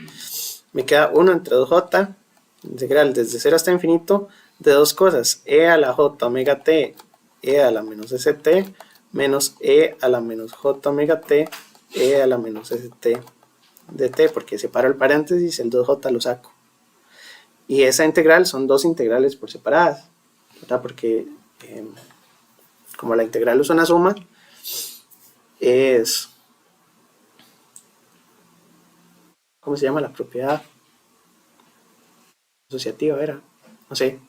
Me queda 1 entre 2j, integral desde 0 hasta infinito, de dos cosas, e a la j omega t, e a la menos st, menos e a la menos j omega t, e a la menos st de t, porque separo el paréntesis, el 2j lo saco. Y esa integral son dos integrales por separadas, ¿verdad? Porque como la integral es una suma, es... ¿Cómo se llama la propiedad asociativa? Era, no sé,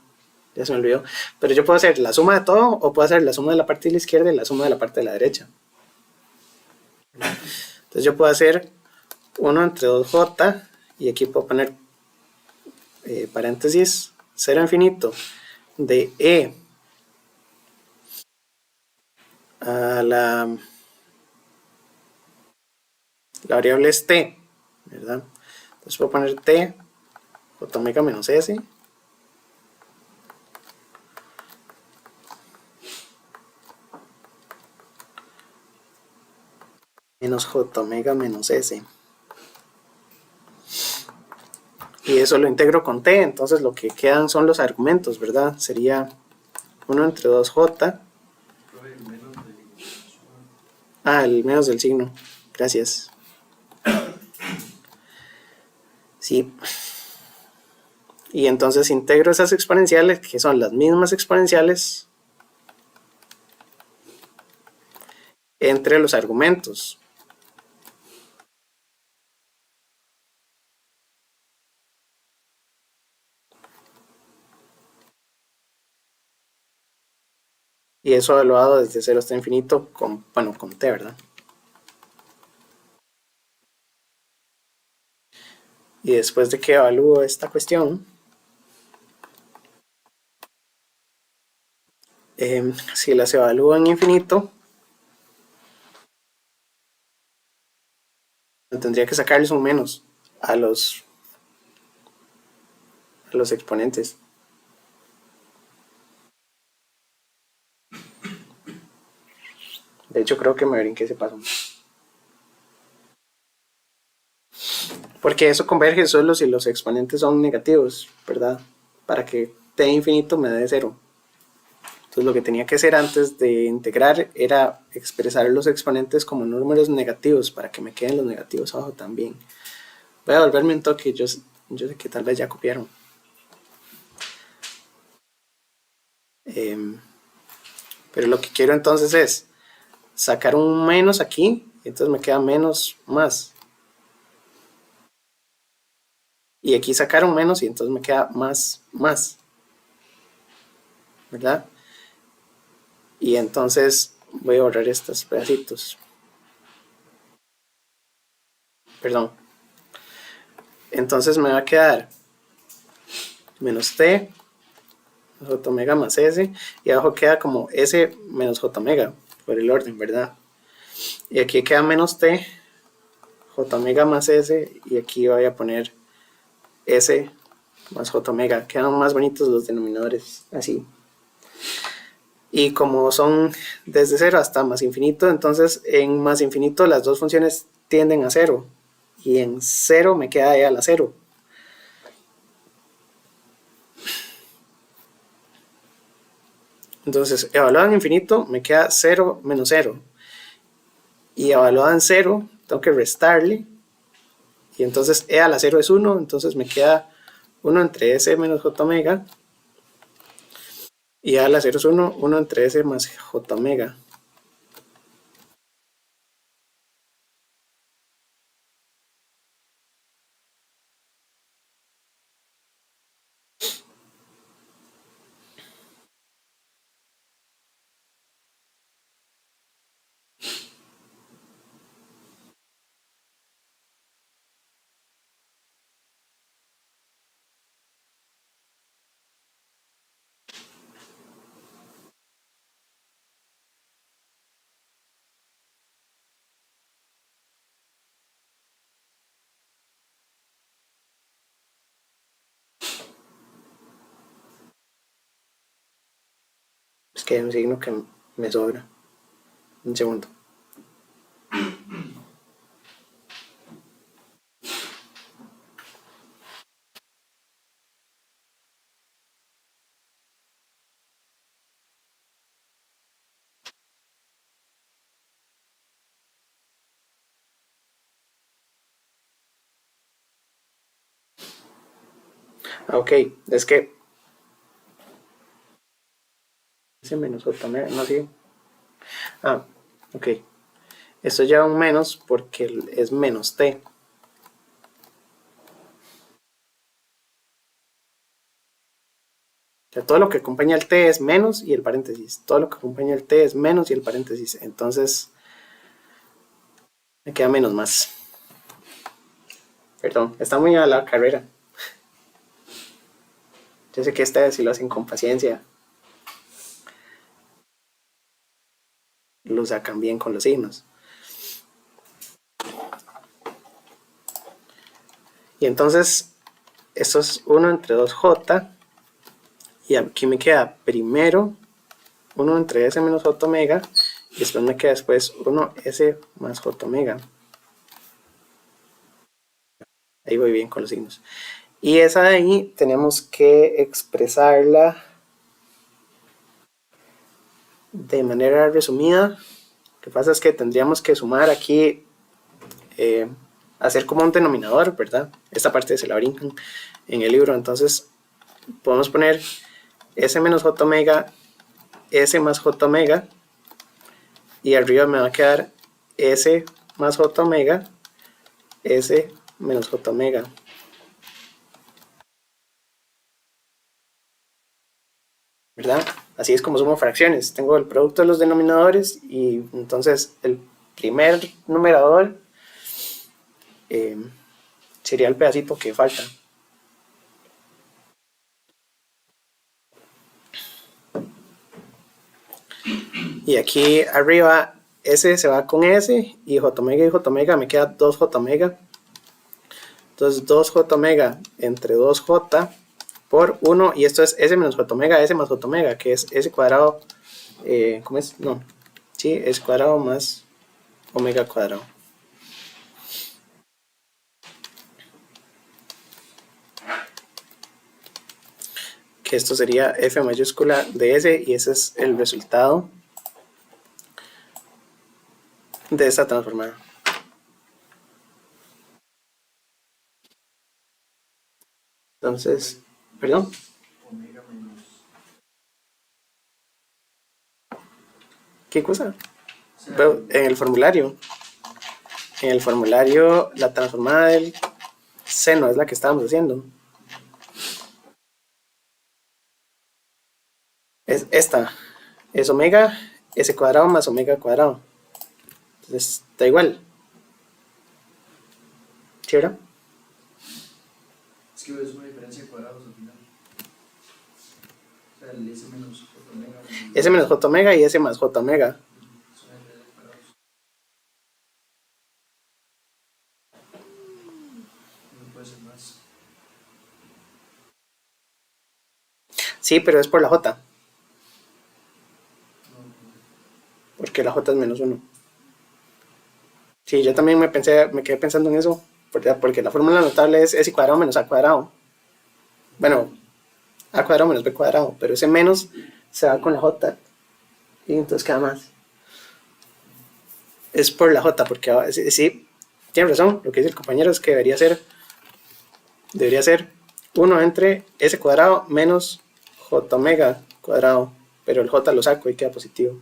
ya se me olvidó. Pero yo puedo hacer la suma de todo o puedo hacer la suma de la parte de la izquierda y la suma de la parte de la derecha. Entonces yo puedo hacer 1 entre 2j y aquí puedo poner paréntesis 0 infinito de e a la variable es t, ¿verdad? Entonces puedo poner t j omega menos s menos j omega menos s. Y eso lo integro con t, entonces lo que quedan son los argumentos, ¿verdad? Sería 1 entre 2j. El menos del signo, gracias. Sí. Y entonces integro esas exponenciales, que son las mismas exponenciales, entre los argumentos. Y eso evaluado desde 0 hasta infinito con t, ¿verdad? Y después de que evalúo esta cuestión, si las evalúo en infinito, tendría que sacarles un menos a los exponentes. De hecho, creo que me brinqué ese paso. Porque eso converge solo si los exponentes son negativos, ¿verdad? Para que t infinito me dé 0. Entonces lo que tenía que hacer antes de integrar era expresar los exponentes como números negativos para que me queden los negativos abajo también. Voy a volverme un toque, yo sé que tal vez ya copiaron. Pero lo que quiero entonces es sacar un menos aquí, entonces me queda menos más. Y aquí sacar un menos y entonces me queda más. ¿Verdad? Y entonces voy a borrar estos pedacitos. Perdón. Entonces me va a quedar menos t j omega más s, y abajo queda como s menos j omega, por el orden, ¿verdad? Y aquí queda menos t j omega más s, y aquí voy a poner s más j omega. Quedan más bonitos los denominadores, así. Y como son desde 0 hasta más infinito, entonces en más infinito las dos funciones tienden a 0, y en 0 me queda e a la 0. Entonces, evaluado en infinito me queda 0 menos 0. Y evaluado en 0, tengo que restarle. Y entonces e a la 0 es 1, entonces me queda 1 entre s menos j omega. Y e a la 0 es 1, 1 entre s más j omega. Es que hay un signo que me sobra. Un segundo. Ok, es que s menos j omega, no sigue. Ok. Esto lleva un menos porque es menos t. O sea, todo lo que acompaña el t es menos y el paréntesis. Todo lo que acompaña el t es menos y el paréntesis. Entonces me queda menos más. Perdón, está muy a la carrera. Yo sé que esta si lo hacen con paciencia, lo sacan bien con los signos. Y entonces esto es 1 entre 2j. Y aquí me queda primero 1 entre s menos j omega. Y después me queda después 1s más j omega. Ahí voy bien con los signos. Y esa de ahí tenemos que expresarla de manera resumida. Lo que pasa es que tendríamos que sumar aquí, hacer como un denominador, ¿verdad? Esta parte se la brincan en el libro, entonces podemos poner S menos J omega, S más J omega, y arriba me va a quedar S más J omega, S menos J omega. ¿Verdad? Así es como sumo fracciones. Tengo el producto de los denominadores y entonces el primer numerador sería el pedacito que falta. Y aquí arriba S se va con S y J omega me queda 2J omega. Entonces 2J omega entre 2J por 1, y esto es S menos J omega, S más J omega, que es S cuadrado, ¿cómo es? No, sí, S cuadrado más omega cuadrado. Que esto sería F mayúscula de S, y ese es el resultado de esta transformada. Entonces, perdón. ¿Qué cosa? En el formulario. En el formulario, la transformada del seno es la que estábamos haciendo. Es esta. Es omega S cuadrado más omega cuadrado. Entonces, da igual. ¿Sí, verdad? Es que es una diferencia de cuadrados al final. O sea, el S menos J omega. S menos J omega y S más J omega. Es una diferencia de cuadrados. No puede ser más. Sí, pero es por la J. Porque la J es menos 1. Sí, yo también me quedé pensando en eso. Porque la fórmula notable es S cuadrado menos A cuadrado. Bueno, A cuadrado menos B cuadrado. Pero ese menos se va con la J. Y entonces queda más. Es por la J, porque sí, tiene razón. Lo que dice el compañero es que debería ser 1 entre S cuadrado menos J omega cuadrado. Pero el J lo saco y queda positivo.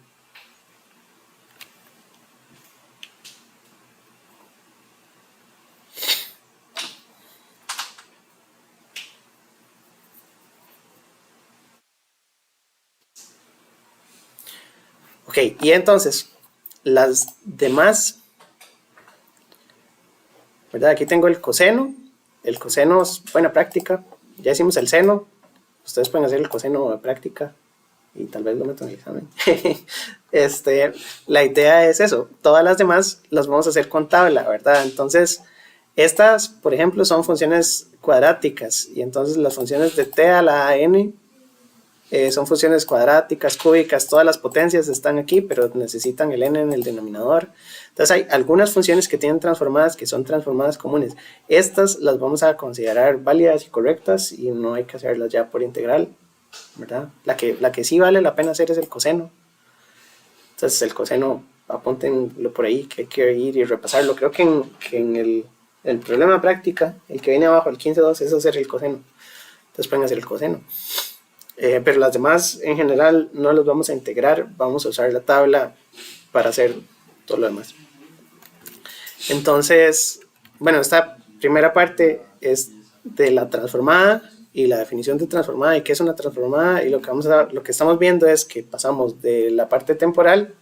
Ok, y entonces las demás, ¿verdad? Aquí tengo el coseno. El coseno es buena práctica. Ya hicimos el seno. Ustedes pueden hacer el coseno de práctica y tal vez lo metan en el examen. La idea es eso. Todas las demás las vamos a hacer con tabla, ¿verdad? Entonces, estas, por ejemplo, son funciones cuadráticas, y entonces las funciones de t a la n son funciones cuadráticas, cúbicas, todas las potencias están aquí, pero necesitan el n en el denominador. Entonces hay algunas funciones que tienen transformadas, que son transformadas comunes. Estas las vamos a considerar válidas y correctas, y no hay que hacerlas ya por integral, ¿verdad? La que sí vale la pena hacer es el coseno. Entonces el coseno, apúntenlo por ahí, que hay que ir y repasarlo. Creo que en el problema práctica, el que viene abajo, el 15.2, es hacer el coseno. Entonces pueden hacer el coseno. Pero las demás en general no las vamos a integrar, vamos a usar la tabla para hacer todo lo demás. Entonces, bueno, esta primera parte es de la transformada y la definición de transformada y qué es una transformada, y lo que estamos viendo es que pasamos de la parte temporal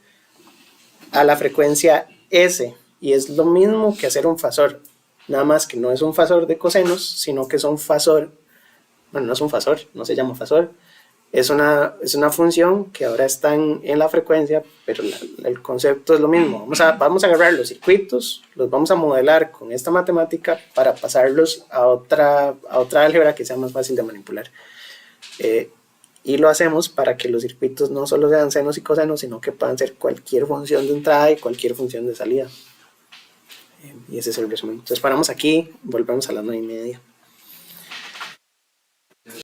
a la frecuencia S, y es lo mismo que hacer un fasor, nada más que no es un fasor de cosenos, sino que es un fasor. Bueno, no es un fasor, no se llama fasor, es una función que ahora está en la frecuencia, pero el concepto es lo mismo. Vamos a agarrar los circuitos, los vamos a modelar con esta matemática para pasarlos a otra álgebra que sea más fácil de manipular. Y lo hacemos para que los circuitos no solo sean senos y cosenos, sino que puedan ser cualquier función de entrada y cualquier función de salida. Y ese es el resumen. Entonces paramos aquí, volvemos a las 9:30.